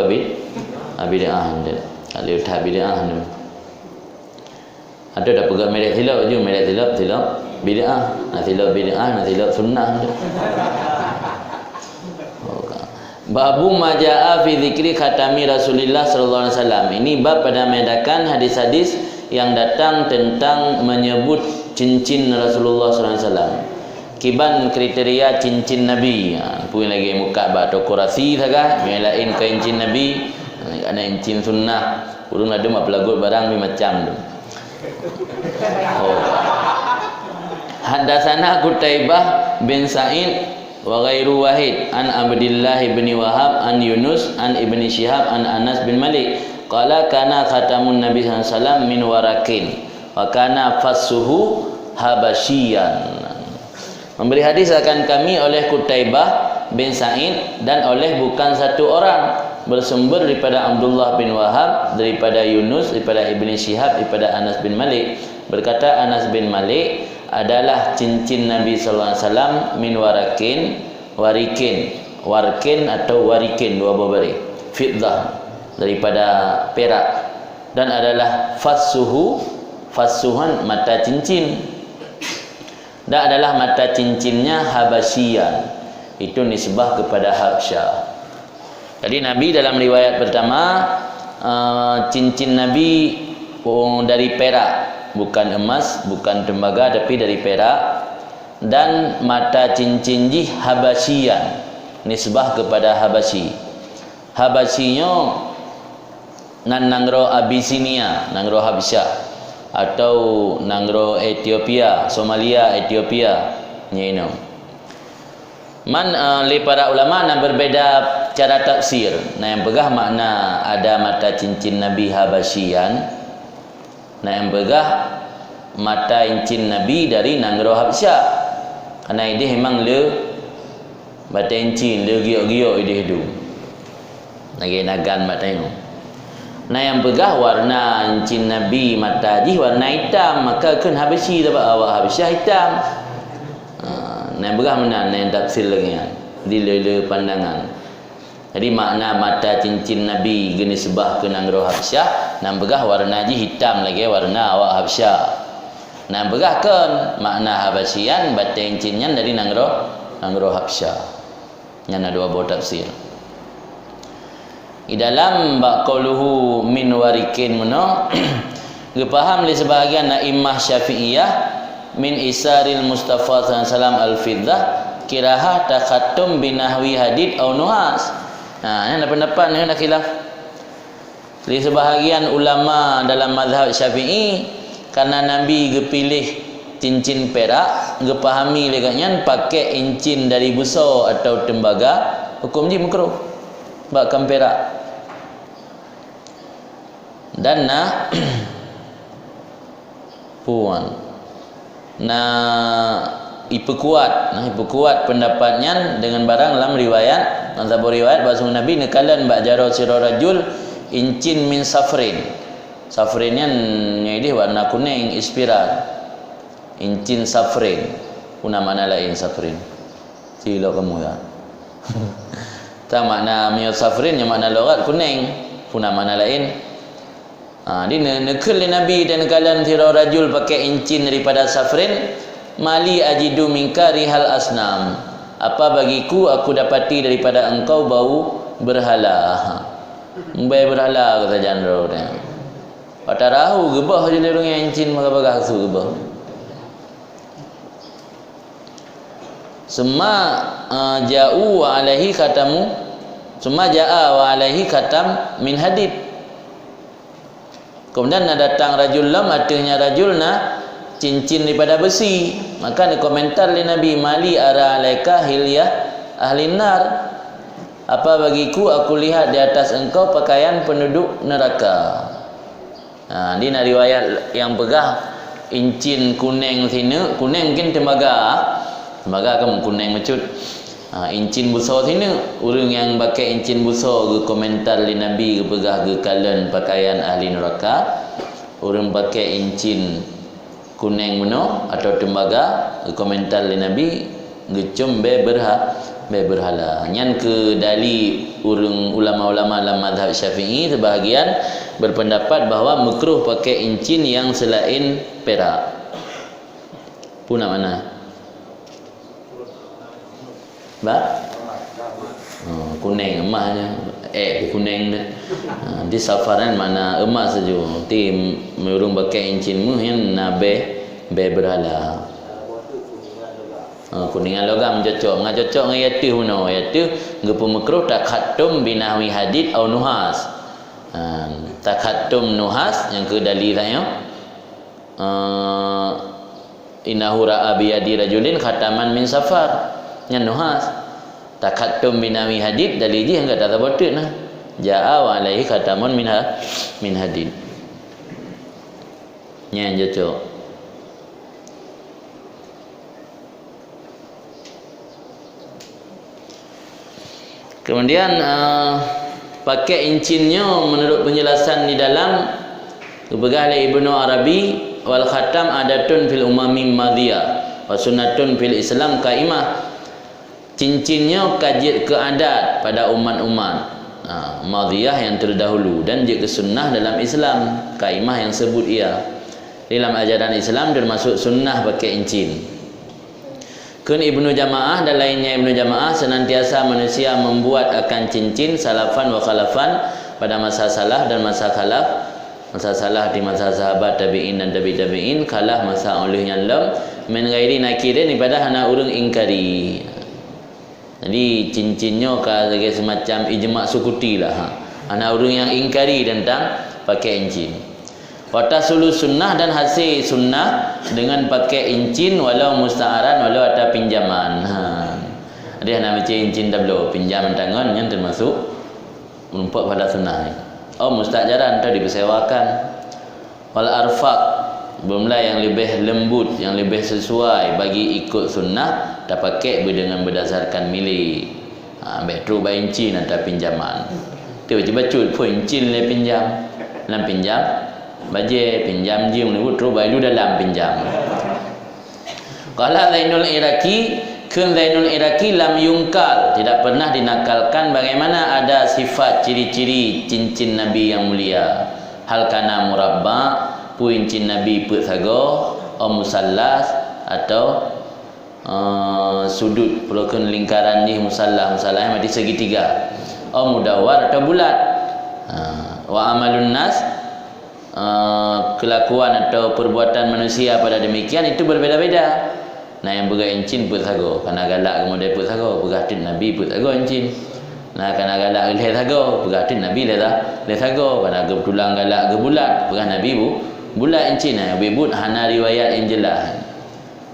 bid'ah dia. Kalau tak bid'ah ni. Ada dah pegang merek silap je, merek silap bid'ah. Nak silap bid'ah, nak silap sunnah je. Babu majaa fi zikri khatami Rasulillah sallallahu alaihi wasallam. Ini bab pada menandakan hadis-hadis yang datang tentang menyebut cincin Rasulullah sallallahu alaihi wasallam. Kiban kriteria cincin Nabi. Punya lagi muka bak dekorasi saja, yang lain cincin Nabi, ada cincin sunnah. Urang ada mak pelagut barang macam tu. Hadatsana Qutaibah bin Sa'id wa ghairu wahid an Abdullah bin Wahab an Yunus an Ibni Syihab an Anas bin Malik qala kana khatamun Nabi sallallahu alaihi wasallam min warakin wa kana fassuhu habasyian. Memberi hadis akan kami oleh Qutaibah bin Sa'id dan oleh bukan satu orang, bersumber daripada Abdullah bin Wahab, daripada Yunus, daripada Ibni Syihab, daripada Anas bin Malik. Berkata Anas bin Malik, adalah cincin Nabi sallallahu alaihi wasallam min warikin atau warikin 2 babari fiddah daripada perak, dan adalah fassuhan mata cincin, dan adalah mata cincinnya habasyian, itu nisbah kepada Habsyah. Jadi Nabi dalam riwayat pertama cincin Nabi dari perak, bukan emas, bukan tembaga, tapi dari perak, dan mata cincin ji habasyian, nisbah kepada Habasyi. Habasyinya nangro Abyssinia, nangro Habsyah, atau nangro Ethiopia, Somalia, Ethiopia nyeno. Para ulama nak berbeza cara tafsir. Yang pegah makna ada mata cincin Nabi habasyian. Yang pegah mata cincin Nabi dari nangro Habsyah. Karena ini memang le mata cincin le giok-giok ini hidup. lagi nagan mak tengok. Nah yang pegah warna encin Nabi mata ji warna hitam, maka kan Habsyi dapat awak Habsyah hitam. Nah pegah mana yang tafsir lagi dilele pandangan. Jadi makna mata cincin Nabi geni sebah ke nanggro Habsyah, nan pegah warna ji hitam lagi warna awak Habsyah. Nan pegah kan makna Habsyian batin cinnya dari nanggro Habsyah. Yang ada dua buah tafsir. Di dalam bab qauluhu min warikin meno gepaham li sebahagian a'immah Syafi'iyah min isaril Mustafa sallallahu al-fiddah kiraha takhattum binahwi hadid au nuhas. Ini ada pendapat ni ada khilaf. Li sebahagian ulama dalam mazhab Syafi'i karena Nabi gepilih cincin perak gepahami leganya pakai cincin dari busa atau tembaga hukum ji makruh bakam perak. Dan puan iperkuat pendapatnya dengan barang dalam riwayat mazhab riwayat bahasa Nabi nekalan bak jaro sira rajul incin min safrin. Safrinnya ini warna kuning espiral. Incin safrin. Puna mana lain safrin? Silo kamu ya. Tak makna mio safrin yang makna logat kuning. Puna mana lain? Di nekal Nabi dan kalan sira rajul pakai incin daripada safrin mali ajidu minka rihal asnam. Apa bagiku aku dapati daripada engkau bau berhala. Mbai berhala kata jandro dia. Pada rahu gebah je lorong yang incin magabagah su gebah. Semua ja'u wa alaihi khatamu. Semua ja'a wa alaihi khatam min hadid. Kemudian datang rajul lam, artinya rajul cincin daripada besi. Maka ada komentar oleh Nabi, mali ara alaika hilyah ahli nar. Apa bagiku aku lihat di atas engkau pakaian penduduk neraka. Ini riwayat yang pegah incin kuning sini, kuning mungkin tembaga kan kuning mecut. Incin busa sini orang yang pakai incin busa ke komentar li Nabi ke pegah ke kalan pakaian ahli neraka. Orang pakai incin kuning meno atau tembaga ke komentar li Nabi gecum berhala. Nyan ke dali urang ulama-ulama dalam mazhab Syafi'i sebahagian berpendapat bahawa makruh pakai incin yang selain perak. Puna mana? Kuning emasnya kuning di safaran mana emas saja ti merung pakai incin mu yang nabe berhala kuningan logam cocok dengan yatu mana yatu gepu makruh takhattum binahwi hadid au nuhas. Takhattum nuhas yang ke dalil saya innahu ra'a bi yadi rajulin khataman min safar yang nuhas. Takhattum binawi hadid daliji enggak ada botek nah. Ja'a wa alaihi khatamun min hadid. Yang cocok. Kemudian pakai incinnya menurut penjelasan di dalam kebegah oleh Ibnu Arabi wal khatam adatun fil umami madiyah wa sunnatun fil Islam qaimah. Cincinnya kajit ke adat pada umat-umat madiyah yang terdahulu dan juga sunnah dalam Islam. Kaimah yang sebut ia dalam ajaran Islam termasuk sunnah pakai incin. Kun Ibnu Jamaah dan lainnya Ibnu Jamaah senantiasa manusia membuat akan cincin salafan wa khalafan pada masa salah dan masa khalaf. Masa salah di masa sahabat tabi'in dan tabi'in, khalaf masa ulihnya lam min ghairi nakirin ibadah hana urang ingkari. Jadi cincinnya sebagai semacam ijma' sukuti lah. Anak orang yang ingkari tentang pakai incin. Watasulu sunnah dan hasil sunnah dengan pakai incin walau musta'aran walau ada pinjaman. Dia nak macam incin tablo pinjam tangan yang termasuk menumpuk pada sunnah. Musta'jaran atau dipersewakan. Wal arfaq Belumlah yang lebih lembut, yang lebih sesuai bagi ikut sunnah, tak pakai dengan berdasarkan milik. Ambil true by incin atau pinjaman. tiba-tiba cut pun cin le pinjam dalam pinjam baje pinjam jim ni terus bayu dalam pinjam. Qala Zainul Iraqi, kun Zainul Iraqi lam yungkal, tidak pernah dinakalkan bagaimana ada sifat ciri-ciri cincin Nabi yang mulia. Hal kana murabba, puin cin Nabi petsago, o musallas atau sudut pelukun lingkaran ni musallah yang mati segitiga, o mudawwar atau bulat. Wa amalun nas, kelakuan atau perbuatan manusia pada demikian itu berbeza-beza. Nah yang bergaya encin put sago, kana galak kemudian put sago, bergatin Nabi put sago encin. Nah kana galak le sago, bergatin Nabi le sago, kana kebetulan galak ke bulat, bergah Nabi bulat encin. Nah bebut hana riwayat yang jelas.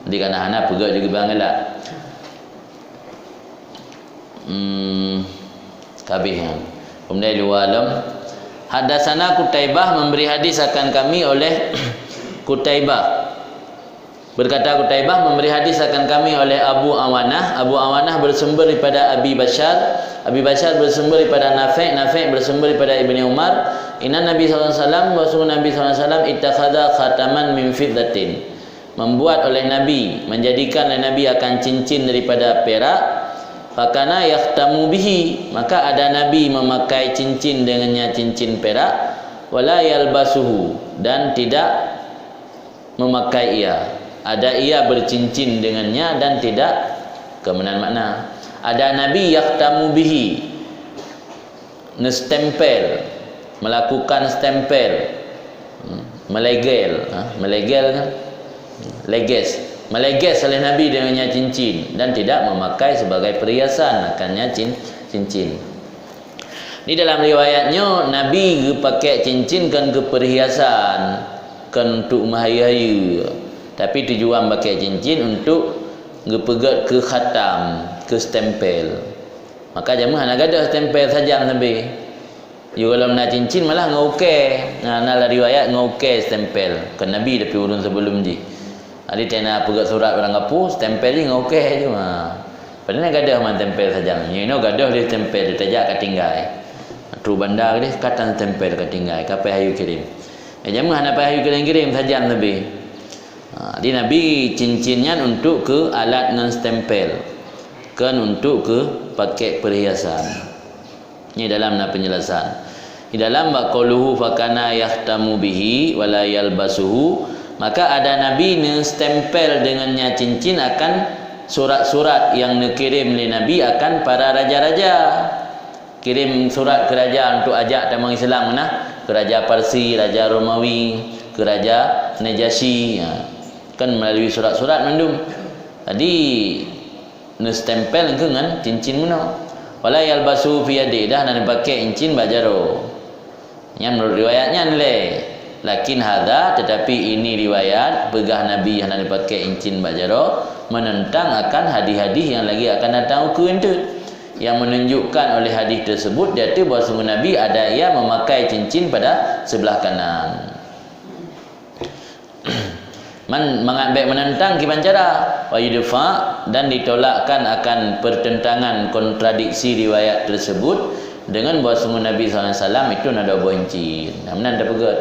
Jadi kana hana pegat juga bang galak. Kabih. Kemudian lualam hadasana Qutaibah, memberi hadis akan kami oleh Qutaibah. Berkata Qutaibah, memberi hadis akan kami oleh Abu Awanah. Abu Awanah bersumber daripada Abi Bashar. Abi Bashar bersumber daripada Nafi'. Nafi' bersumber daripada Ibni Umar. Inna Nabi SAW, Rasulullah Nabi SAW ittakhadha khataman min fiddatin, membuat oleh Nabi, menjadikan oleh Nabi akan cincin daripada perak. Fakana yahtamu bihi, maka ada Nabi memakai cincin dengannya cincin perak. Wala yalbasuhu, dan tidak memakai ia. Ada ia bercincin dengannya dan tidak. Kemudian makna ada Nabi yahtamu bihi, nestempel, melakukan stempel, melegel, melegel kan, leges, meleges oleh Nabi dengannya cincin dan tidak memakai sebagai perhiasan akannya cincin. Di dalam riwayatnya Nabi pakai cincin kan ke perhiasan, kan untuk mahaya-haya, tapi tujuan pakai cincin untuk ngepegat ke khatam, ke stempel. Maka jamaah nak gadah stempel saja Nabi. You kalau nak cincin malah ngauke. Nah riwayat ngauke stempel. Kan Nabi tapi urun sebelum ji. Ali tena pegat surat orang kapu, stempel ni ngauke je mah. Padahal gadah man stempel saja. You know gadah dia stempel dia tajak kat tinggai. Tu bandar dia katan stempel kat tinggai. Kapai hayu kirim. Jamaah nak hayu kirim saja Nabi. Di Nabi cincinnya untuk ke alat non stempel, kan untuk ke pakai perhiasan. Ini dalam penjelasan. Di dalam baqauluhu fakana yahtamu bihi wala yalbasuhu, maka ada Nabi ne stempel dengannya cincin akan surat-surat yang dikirim oleh Nabi akan para raja-raja. Kirim surat ke raja untuk ajak damang Islam mana? Ke Raja Parsi, Raja Romawi, ke Raja Najasyi. Kan melalui surat-surat mandum. Tadi nestempel dengan cincin mana? Wala yalbasu fi yadi, dah nak pakai cincin bajaro. Yang menurut riwayatnya le. Lakin hadza, tetapi ini riwayat begah Nabi yang nak pakai cincin bajaro menentang akan hadis-hadis yang lagi akan datang ke itu. Yang menunjukkan oleh hadis tersebut dia tu bahawa sungguh Nabi ada ia memakai cincin pada sebelah kanan. Mengambil menentang kiban cara wa yudfa, dan ditolakkan akan pertentangan kontradiksi riwayat tersebut dengan bahawa sungguh Nabi SAW itu nak ada boncin. Namnan dah pegat.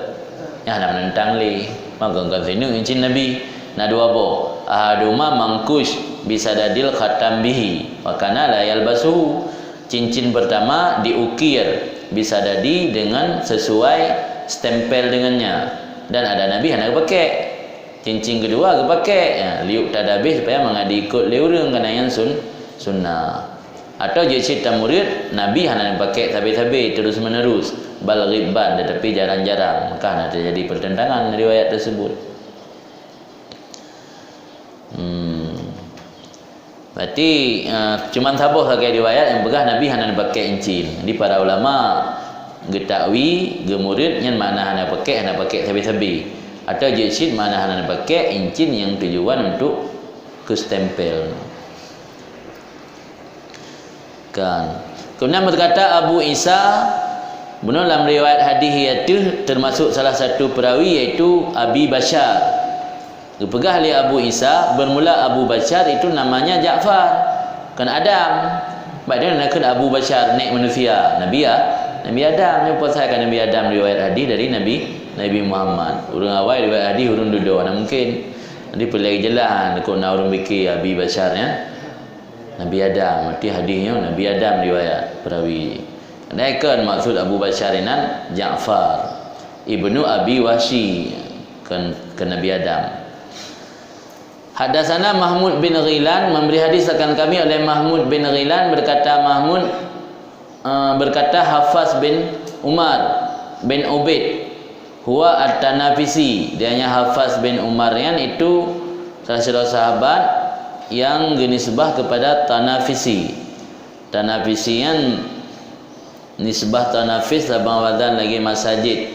Ya nak menentang li. Maka kan sini cincin Nabi nak dua bo. Ahaduma mangkush bisa dadil khatam bihi wa kana la yalbasu. Cincin pertama diukir bisa dadi dengan sesuai stempel dengannya, dan ada Nabi yang nak pakai. Cincin kedua ke pakai liuk tak habis supaya mengadi ikut leurang kena yang sunnah. Atau je cerita murid Nabi hanya pakai tabi-tabi terus menerus bal ghibban, tetapi jarang-jarang, maka nak terjadi pertentangan riwayat tersebut. Berarti cuma tabuh pakai riwayat yang begah Nabi hanya pakai cincin. Di para ulama getakwi gemurid yang mana hanya pakai tabi-tabi. Atau jilsid mana hanya pakai cincin yang tujuan untuk ke stempel. Kan. Kemudian berkata Abu Isa, benar dalam riwayat hadis itu termasuk salah satu perawi iaitu Abi Bashar. Dipegah oleh Abu Isa, bermula Abu Bashar itu namanya Ja'far. Kan Adam. Baik dia nak Abu Bashar naik manusia. Nabi Nabi Adam. Apa sahaja Nabi Adam riwayat hadis dari Nabi Muhammad. Urang awal riwayat hadis urang duduk mana mungkin. Nanti pelai jelas kau nak urang fikir Abi Basharnya Nabi Adam. Arti hadisnya Nabi Adam riwayat perawi. Daikan maksud Abu Basharinan Ja'far ibnu Abi Wahsy ke Nabi Adam. Hadatsana Mahmud bin Ghilan, memberi hadis akan kami oleh Mahmud bin Ghilan, berkata Mahmud berkata Hafaz bin Umar bin Ubaid huwa at-Tanafisi, dia hanya Hafaz bin Umar yang itu salah seorang sahabat yang dinisbah kepada Tanafisi. Tanafisi yang nisbah Tanafis labang wadan lagi masajid.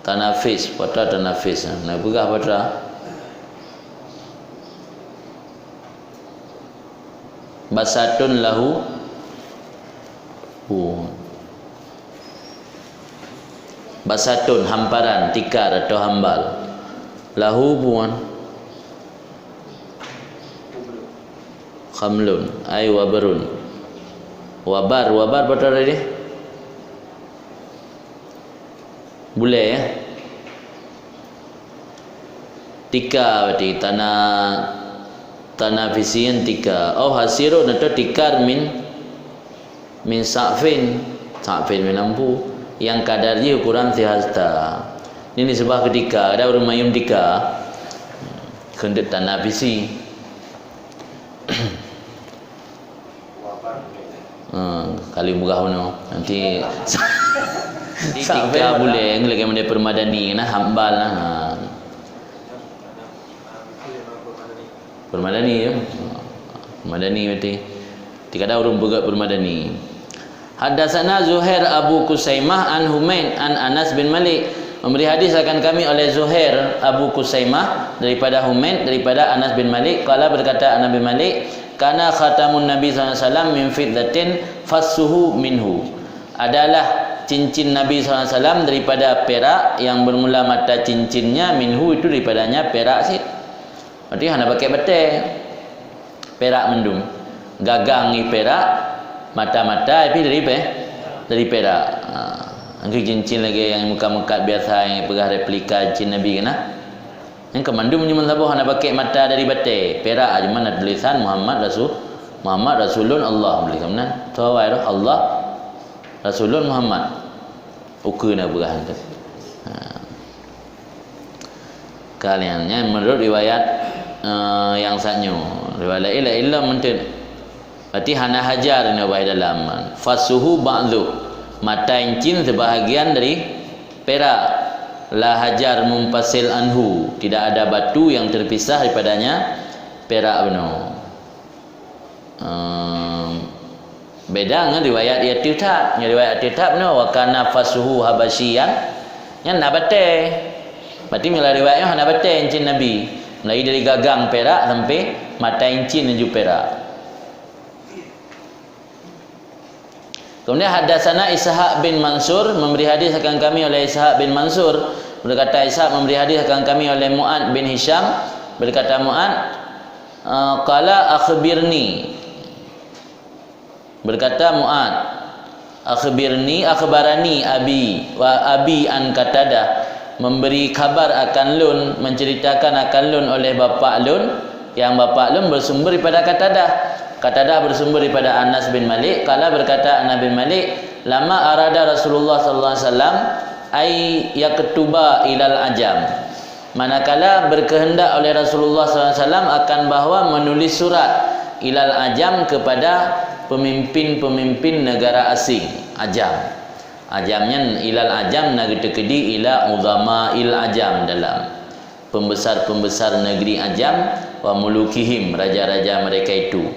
Tanafis, patra Tanafis. Nak pegah patra. Basatun lahu basatun hamparan, tikar atau hambal. Lahu buan khamlun ay wabarun. Wabar betul tadi? Boleh ya? Tika berarti tanah visian tika. Oh hasirun atau tikar min sa'fin min lampu yang kadarnya ukuran sihasta. Ini sebuah ketika ada orang mayum tika kendet tanah visi. Kali murah no nanti tika boleh lagi mana permadani nah hambal nah permadani ya permadani berarti tika ada urung begat permadani. Hadatsana Zuhair Abu Kusaimah an Humain an Anas bin Malik, memberi hadis akan kami oleh Zuhair Abu Kusaimah daripada Humain daripada Anas bin Malik. Qala berkata Anas bin Malik, kana khatamun Nabi sallallahu alaihi wasallam min fiddatin fassuhu minhu, adalah cincin Nabi sallallahu alaihi wasallam daripada perak yang bermula mata cincinnya minhu itu daripadanya perak sih. Berarti hana pakai betul perak mendung gagang ni perak mata-mata tapi dari perak. Angki cincin lagi yang muka-muka biasa yang pegah replika cincin Nabi kena. Yang kemandum cuma sabuh hana pakai mata dari bate perak aja mana tulisan Muhammad Rasulun Allah boleh kemudian tawai Allah Rasulun Muhammad ukur nak berah tu. Kaliannya menurut riwayat yang saknyo riwayat illa menten berarti hana hajar ni wahai dalam fasuhu ba'du mata cincin sebahagian dari perak, la hajar mumpasil anhu tidak ada batu yang terpisah daripadanya perak benar. Beda dengan riwayat Tirtab. Riwayat Tirtab no wa kana fasuhu habasyian yang nabate. Berarti mila riwayatnya nabate cincin Nabi. Mulai dari gagang perak sampai mata cincin menuju perak. Kemudian hadatsana Ishaq bin Mansur, memberi hadis akan kami oleh Ishaq bin Mansur, berkata Ishaq memberi hadis akan kami oleh Mu'ad bin Hisham, berkata Mu'ad qala akhbirni, berkata Mu'ad akhbarani abi an Qatadah, memberi kabar akan lun, menceritakan akan lun oleh bapa lun, yang bapa lun bersumber daripada Qatadah bersumber daripada Anas bin Malik. Kala berkata Anas bin Malik, lama arada Rasulullah sallallahu alaihi wasallam ay yaktuba ilal ajam, manakala berkehendak oleh Rasulullah sallallahu alaihi wasallam akan bahawa menulis surat ilal ajam kepada pemimpin-pemimpin negara asing. Ajamnya ilal ajam negeri tekedi ila uzama il ajam, dalam pembesar-pembesar negeri ajam, wa mulukihim raja-raja mereka itu,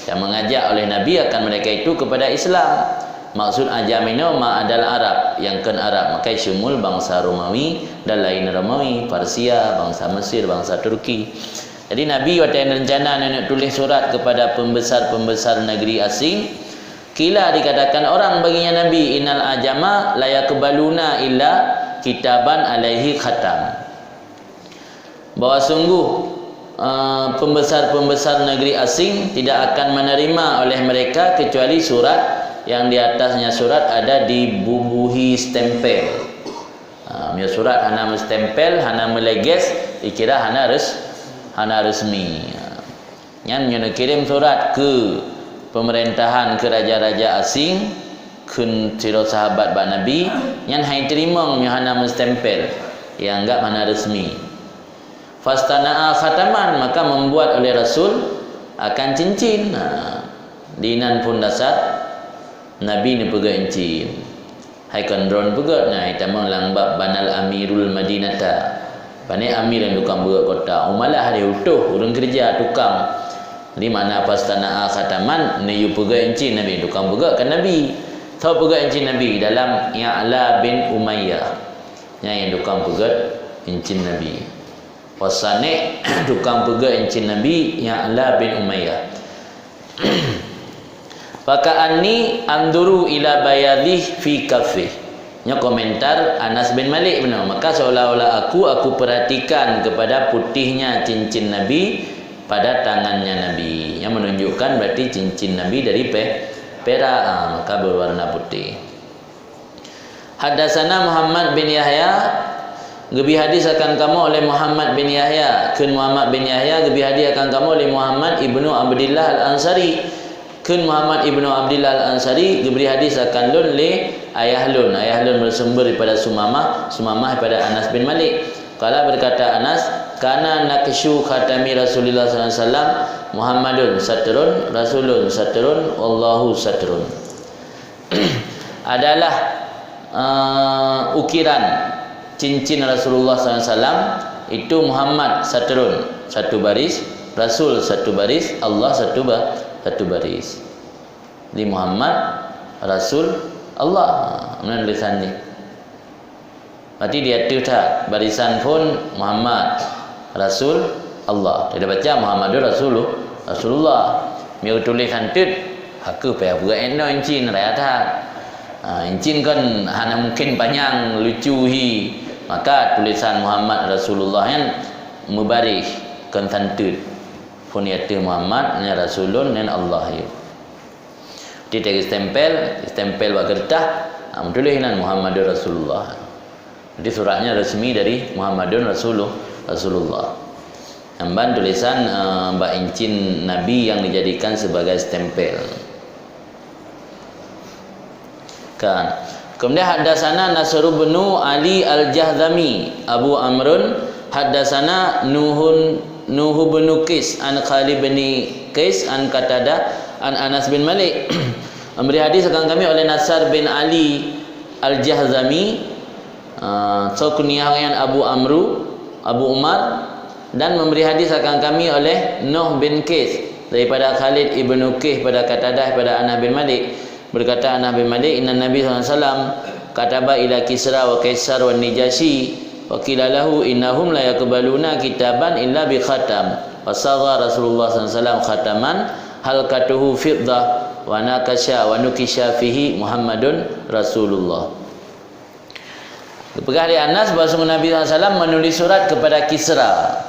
yang mengajak oleh Nabi akan mereka itu kepada Islam. Maksud ajam ini adalah Arab, yang kan Arab maka syumul bangsa Romawi dan lain Romawi, Parsia, bangsa Mesir, bangsa Turki. Jadi Nabi waktu rencana nak tulis surat kepada pembesar-pembesar negeri asing. Kila dikatakan orang baginya Nabi, innal ajama la yakbaluna illa kitaban alaihi khatam, bahwa sungguh pembesar-pembesar negeri asing tidak akan menerima oleh mereka kecuali surat yang di atasnya surat ada dibubuhi stempel. Punya surat hana stempel, hana meleges, dikira hana resmi. Yang nak kirim surat ke pemerintahan, ke raja-raja asing, ke sahabat bak Nabi, yang hai terima yang hana stempel, yang enggak mana resmi. Fastana'a khataman, maka membuat oleh Rasul akan cincin. Dinan pun dasar Nabi ni pegang cincin. Hai kandron pegang nah itama langbab banal amirul madinata. Bani amir yang tukang berat kota. Umalah dia utuh orang kerja tukang. Di mana fastana'a khataman ni yu pegang cincin Nabi tukang berat kan Nabi. Tahu pegang cincin Nabi dalam Ya'la bin Umayyah. Yang tukang pegang cincin Nabi. Wasane tukang pegang cincin Nabi Ya'la bin Umayyah. Faka'anni anduru ila bayadih fi kafih. Nya komentar Anas bin Malik benar. Maka seolah-olah aku perhatikan kepada putihnya cincin Nabi pada tangannya Nabi. Yang menunjukkan berarti cincin Nabi dari perak, maka berwarna putih. Haddatsana Muhammad bin Yahya, gebi hadis akan kamu oleh Muhammad bin Yahya. Kun Muhammad bin Yahya gebi hadis akan kamu oleh Muhammad ibnu Abdullah al-Ansari. Kun Muhammad ibnu Abdullah al-Ansari geberi hadis akan lun le ayah lun bersumber daripada Sumamah daripada Anas bin Malik. Kala berkata Anas, kana naqshu khatami Rasulullah sallallahu alaihi wasallam Muhammadun satrun Rasulun satrun wallahu satrun. Adalah ukiran cincin Rasulullah SAW itu Muhammad satrun satu baris, Rasul satu baris, Allah satu baris. Di Muhammad, Rasul, Allah. Mana tulisan ni? Berarti dia tu tak barisan pun Muhammad, Rasul, Allah. Dia baca Muhammadur Rasulullah. Dia tulisan tu aku payah buat eno cincin raya tak. Cincin kan hanya mungkin panjang lucu hi. Maka tulisan Muhammad Rasulullah yang mubarik kan tantut. Pun yaitu Muhammad dan Rasulun dan Allah ya. Di teks stempel buat kertas, tulisan Muhammadur Rasulullah. Jadi suratnya resmi dari Muhammadun Rasulullah. Amban tulisan mbak incin Nabi yang dijadikan sebagai stempel. Kan. Kemudian haddatsana Nasr bin Ali al-Jahdami Abu Amrun haddatsana Nuh bin Qais an Khalid bin Qais an Qatada an Anas bin Malik. Memberi hadis akan kami oleh Nasr bin Ali al-Jahdami kunyahnya Abu Umar, dan memberi hadis akan kami oleh Nuh bin Qais daripada Khalid ibn Qais pada Qatadah pada Anas bin Malik. Berkata Anas bin Malik, inna Nabi SAW kataba ila Kisra wa Kaisar wa Nijasyi wa qila lahu innahum la yaqbaluna kitaban illa bi khatam wa sagha Rasulullah SAW khataman halqatuhu fiddah wa nakasha wa nukisha fihi Muhammadun Rasulullah. Berkata dari Anas bahawa Nabi SAW menulis surat kepada Kisra.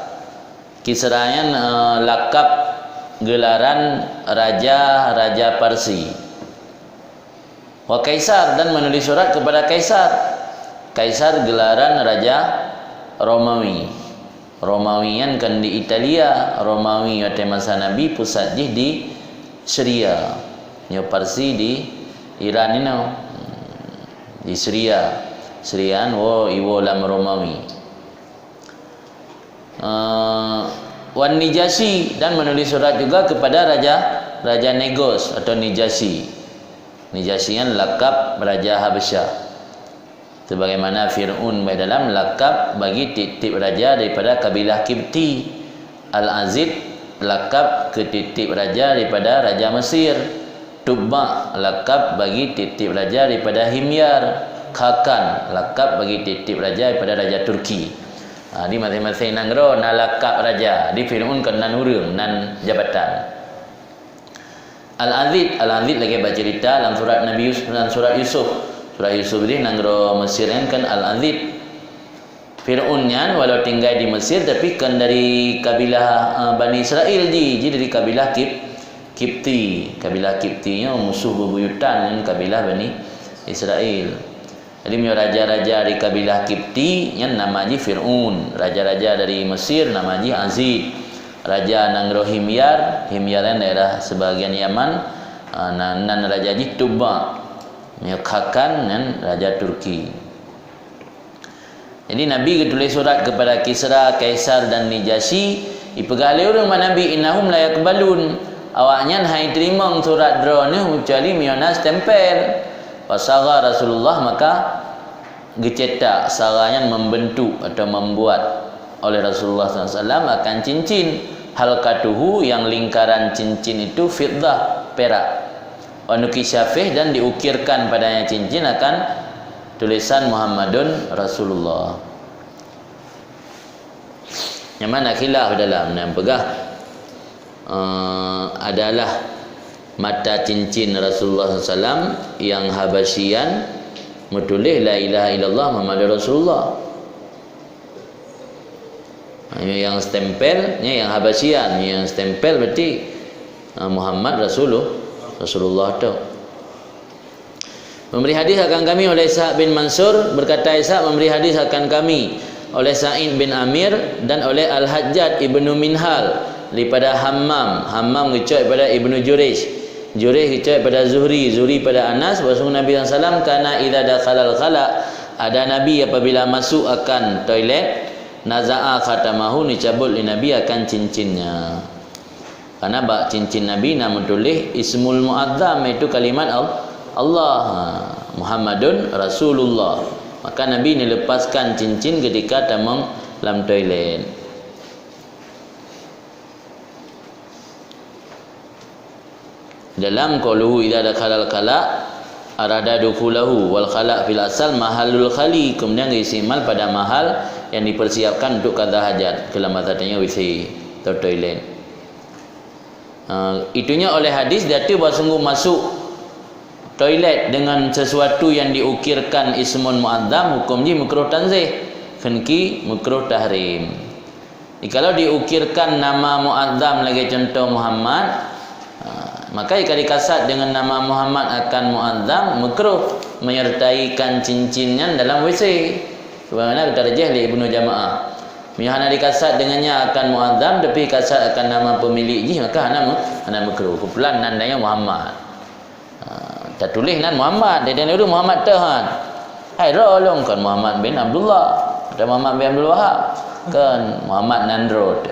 Kisra yang lakap gelaran raja Parsi. Wa Kaisar, dan menulis surat kepada Kaisar. Kaisar gelaran raja Romawi. Romawian kan di Italia, Romawi pada masa Nabi pusat di Syria. Nyo Parsi di Iran ini, di Syria. Syrian iwo lam Romawi. Wan Nijasyi, dan menulis surat juga kepada raja Negos atau Nijasyi. Nijasyi yang lakap raja Habasyah. Sebagaimana Fir'aun dalam lakap bagi titip raja daripada kabilah Kipti. Al-Azid lakap ke titip raja daripada raja Mesir. Tubba lakap bagi titip raja daripada Himyar. Khakan lakap bagi titip raja daripada raja Turki. Di masing-masing nangro na lakap raja. Di Fir'aun kan nan urang nan jabatan. Al-Azid lagi baca cerita dalam surat Nabi Yusuf dan surat Yusuf. Surat Yusuf ini nangro Mesir kan Al-Azid. Fir'aunnya walau tinggal di Mesir tapi kan dari kabilah Bani Israel jadi dari kabilah Kipti. Kabilah Kiptinya musuh bebuyutan dengan kabilah Bani Israel. Jadi raja-raja dari kabilah Kipti yang nama ji Fir'aun. Raja-raja dari Mesir nama ji Azid. Raja Nangro Himyar. Himyar kan daerah sebahagian Yaman. Nan raja ji Tuba. Hakan dan raja Turki. Jadi Nabi tulis surat kepada Kisra, Kaisar dan Najasyi. Ipegale urang Nabi innahum la yaqbalun. Awaknya hai terima surat drone kecuali miona stempel. Pasara Rasulullah maka gecetak saranya membentuk atau membuat oleh Rasulullah SAW akan cincin halqatuhu yang lingkaran cincin itu fiddah perak. Wanukisyafih dan diukirkan padanya cincin akan tulisan Muhammadun Rasulullah. Yang mana khilaf dalam yang pegah adalah mata cincin Rasulullah SAW yang Habasyian menulis la ilaha illallah Muhammadur Rasulullah. Yang stempelnya yang Habasyian, yang stempel berarti Muhammad Rasulullah tu. Memberi hadis akan kami oleh Ishaq bin Mansur, berkata Ishaq memberi hadis akan kami oleh Sa'id bin Amir dan oleh Al-Hajjaj ibnu Minhal daripada Hammam ngecoi pada Ibnu Jurayj ngecoi pada Zuhri pada Anas. Rasulullah Nabi SAW kana idza dakhalal khala, ada Nabi apabila masuk akan toilet, naza'a khatamahu, dicabut oleh Nabi akan cincinnya. Karena bak cincin Nabi nama tulis ismul mu'adzam, itu kalimat Allah Muhammadun Rasulullah. Maka Nabi ni lepaskan cincin ketika tamam dalam toilet. Dalam qauluhu idza dakhalal khala arada dukulahu wal khala fil asal mahallul khali, kemudian diisimal pada mahal yang dipersiapkan untuk qada hajat, kelamatannya WC atau toilet. Itunya oleh hadis dia tu sungguh masuk toilet dengan sesuatu yang diukirkan ismun mu'adzam, hukumnya makruh tanzih, khenki makruh tahrim. Kalau diukirkan nama mu'adzam lagi contoh Muhammad, maka jika dikasat dengan nama Muhammad akan mu'adzam, makruh menyertaikan cincinnya dalam WC. Sebagaimana terjah oleh Ibnu Jamaah. Misalnya dikasat dengannya akan mu'adzam, tapi kasat akan nama pemilik ji, maka ana makruh. Kumpulan nandanya Muhammad. Tak tulis nan Muhammad, dia dulu Muhammad tahan. Hai rolong kan Muhammad bin Abdullah, ada Muhammad bin Abdul Wahab, kan Muhammad Nandrod.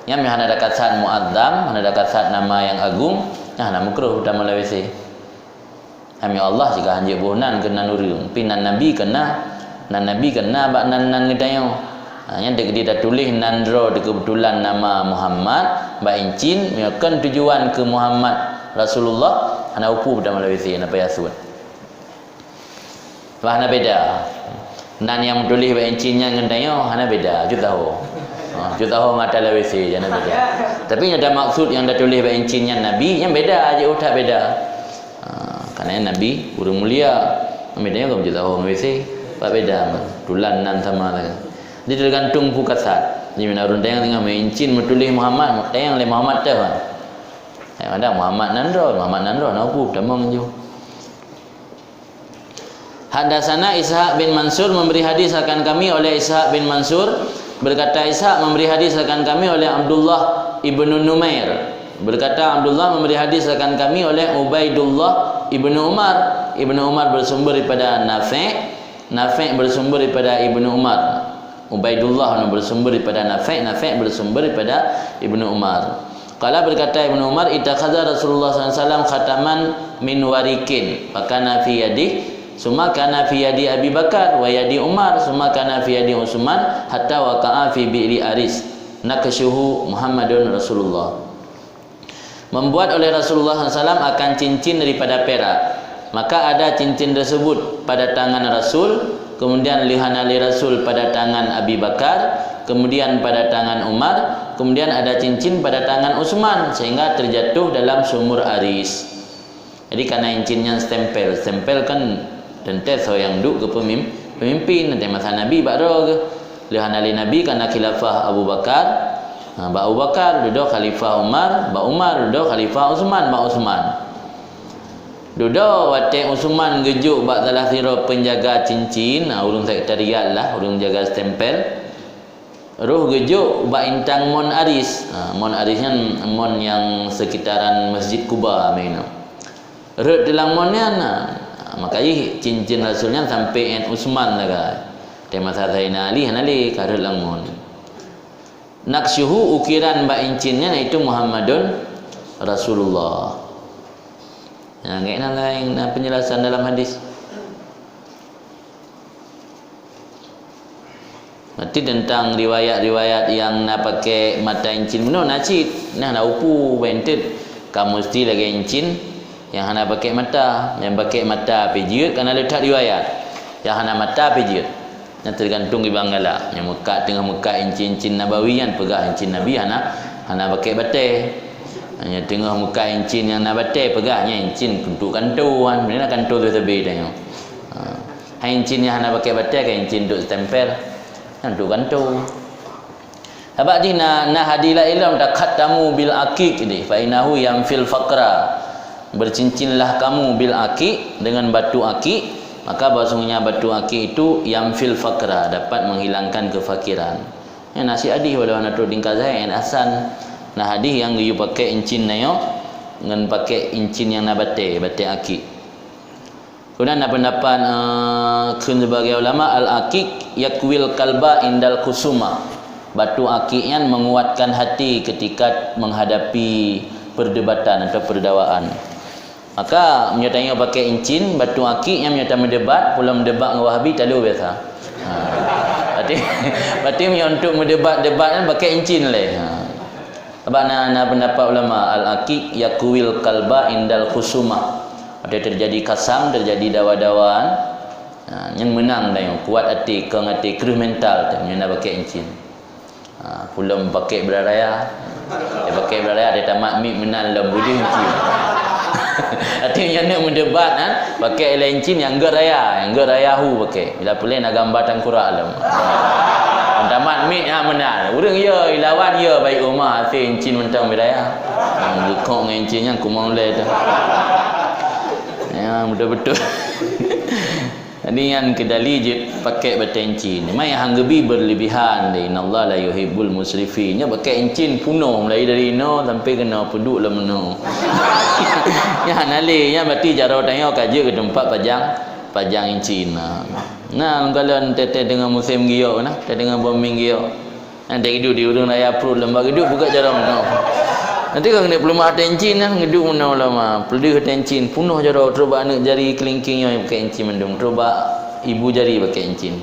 Yang misalnya ada kasat mu'adzam, ada kasat nama yang agung, nah makruh utama lawisi. Kami Allah jika hanjir bohnan kena nurung, pinan Nabi kena bak nan ngetayo. Hanya dia dah tulis Nandro kebetulan nama Muhammad, bak incin meyakan tujuan ke Muhammad Rasulullah, ana upu pada malawisi ana payasut. Bahana beda. Nan yang tulis bak incinnya ngetayo ana beda, jutaho. Jutaho mata lawisi jana beda. Tapi ada maksud yang dah tulis bak incinnya Nabi yang beda aja utak beda. Karena Nabi urang mulia, bedanya kalau jutaho lawisi, bak beda tulan nan sama lah. Dia tergantung pukasat. Jadi menurut dia tengah mencin menulis Muhammad, tayang le Muhammad tu kan. Yang ada Muhammad Nandro nak pu tamam je. Hadatsana Ishaq bin Mansur memberi hadis akan kami oleh Ishaq bin Mansur, berkata Ishaq memberi hadis akan kami oleh Abdullah ibnu Numair, berkata Abdullah memberi hadis akan kami oleh Ubaidullah ibnu Umar. Ibnu Umar bersumber daripada Nafi' bersumber daripada Ibnu Umar. Ubaidullah bersumber daripada Nafi' bersumber daripada Ibnu Umar. Qala berkata Ibnu Umar, ittakhadha Rasulullah SAW khataman min warikin, fakana fi yadi, summa kana fi yadi Abi Bakar wa yadi Umar, summa kana fi yadi Utsman hatta waqa'a fi bi'ri Aris, nakashuhu Muhammadun Rasulullah. Membuat oleh Rasulullah SAW akan cincin daripada perak. Maka ada cincin tersebut pada tangan Rasul, kemudian lihan ali Rasul pada tangan Abi Bakar, kemudian pada tangan Umar, kemudian ada cincin pada tangan Utsman, sehingga terjatuh dalam sumur Aris. Jadi karena cincinnya stempel kan tentu yang duk ke pemimpin nanti masa Nabi bakro ke lihan ali Nabi karena khilafah Abu Bakar, Ba Abu Bakar duduk Khalifah Umar, Ba Umar duduk Khalifah Uthman, Ba Uthman. Duduk waktu Uthman gejuk bak salah sira penjaga cincin, urung sekretariat lah, urung jaga stempel. Roh gejuk bak intang Mon Aris. Mon Aris kan mon yang sekitaran Masjid Kuba mainan. Rut dalam monnya makanya cincin Rasulnya sampai en Uthman lah kan. Tema Sayyidina Ali hanali karut lang mon. Naqsyuhu ukiran bak incinnya itu Muhammadun Rasulullah. Ngek lain penjelasan dalam hadis. Berarti tentang riwayat-riwayat yang nak pakai mata incin benar nacit. Nah upu bentet kamu mesti lagi incin yang hana pakai mata, yang pakai mata pijit kerana letak riwayat. Yang hana mata pijit. Yang tergantung di Bangala. Yang Mekah tengah Mekah incin-incin Nabawi kan pegah incin Nabi hana pakai batai. Hanya tengah Mekah incin yang nak batai pegahnya incin untuk kantor kan. Mana kantor tu lebih tengok. Incin yang hana pakai batai kan incin untuk stempel. Untuk kantor. Sebab dia nak hadilah ilmu dekat tamu bil aqiq ni. Fa innahu yamfil faqra. Bercincinlah kamu bil aqiq dengan batu aqiq. Maka bahasanya batu akik itu yang fil faqra, dapat menghilangkan kefakiran. Ya nasi hadis walau nak tingkah saya yang asan. Nah hadis yang you pakai incin nayo dengan pakai incin yang nabate akik. Kemudian ada pendapat sebagai ulama al-aqiq yakwil kalba indal kusuma. Batu akik yang menguatkan hati ketika menghadapi perdebatan atau perdakwaan. Maka menyatanya pakai incin batu akik yang menyata mendebat, pula mendebat dengan Wahabi tak lu biasa. Berarti untuk mendebat-debat kan pakai incin leh. Sebab nak pendapat ulama al-aqiq yakwil kalba indal khusuma. Ada terjadi kasam, terjadi dawa-dawaan. Yang menang dah yang kuat hati, keng hati, keruh mental tu yang nak pakai incin. Pula pakai beraraya. Dia pakai beraraya dia tamat mik menang dalam budi incin. Artinya nak mendebat kan pakai lencin yang geraya hu pakai. Bila pelai nak gambar tangkurak alam. Tamat mik menang. Urang ya ilawan ya baik rumah hasil incin mentang beraya. Gekok dengan incin yang kumang le tu. Ya betul-betul. Ini yang kedali je pakai batu incin. Memang yang hanggebi berlebihan dia. Innallaha la yuhibbul musrifin. Nya pakai incin punuh mulai dari no sampai kena peduk lah meno. Ya nali ya berarti cara tanya kaji ke tempat pajang incin. Nah kalau tete dengan musim giok nah, tete dengan bombing giok. Nanti hidup di urang raya pro lembah hidup buka cara meno. Nanti kalau dia belum ada incin kan hidup meno lama. Perlu ada incin punuh cara coba anak jari kelingkingnya pakai incin mendung. Coba ibu jari pakai incin.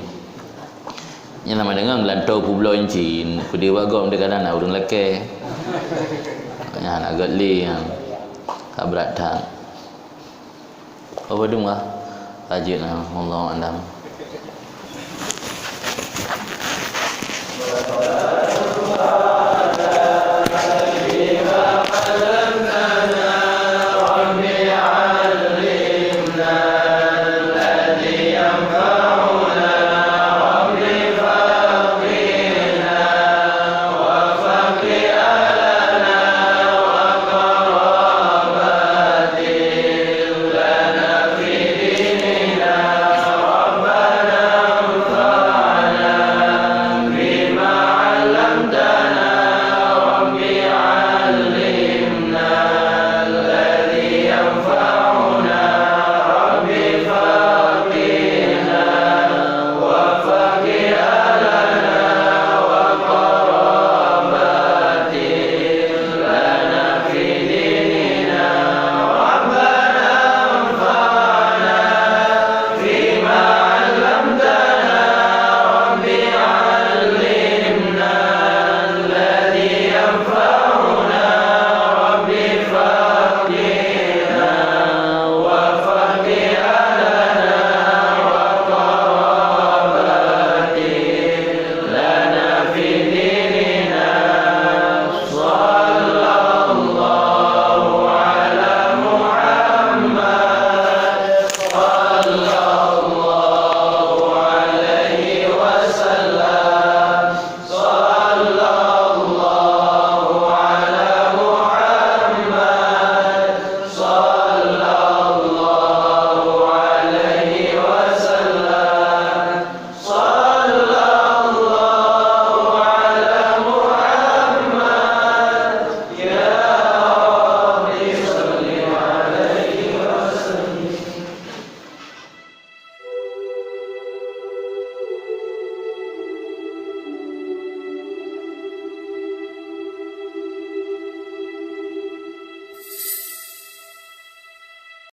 Yang nama dengar melantau pulau incin. Kudia bagom dekat nak urang lelaki. Ya nak gatli yang kabrat dah. Apa dong lah? Ajit lah. Wallahu a'lam.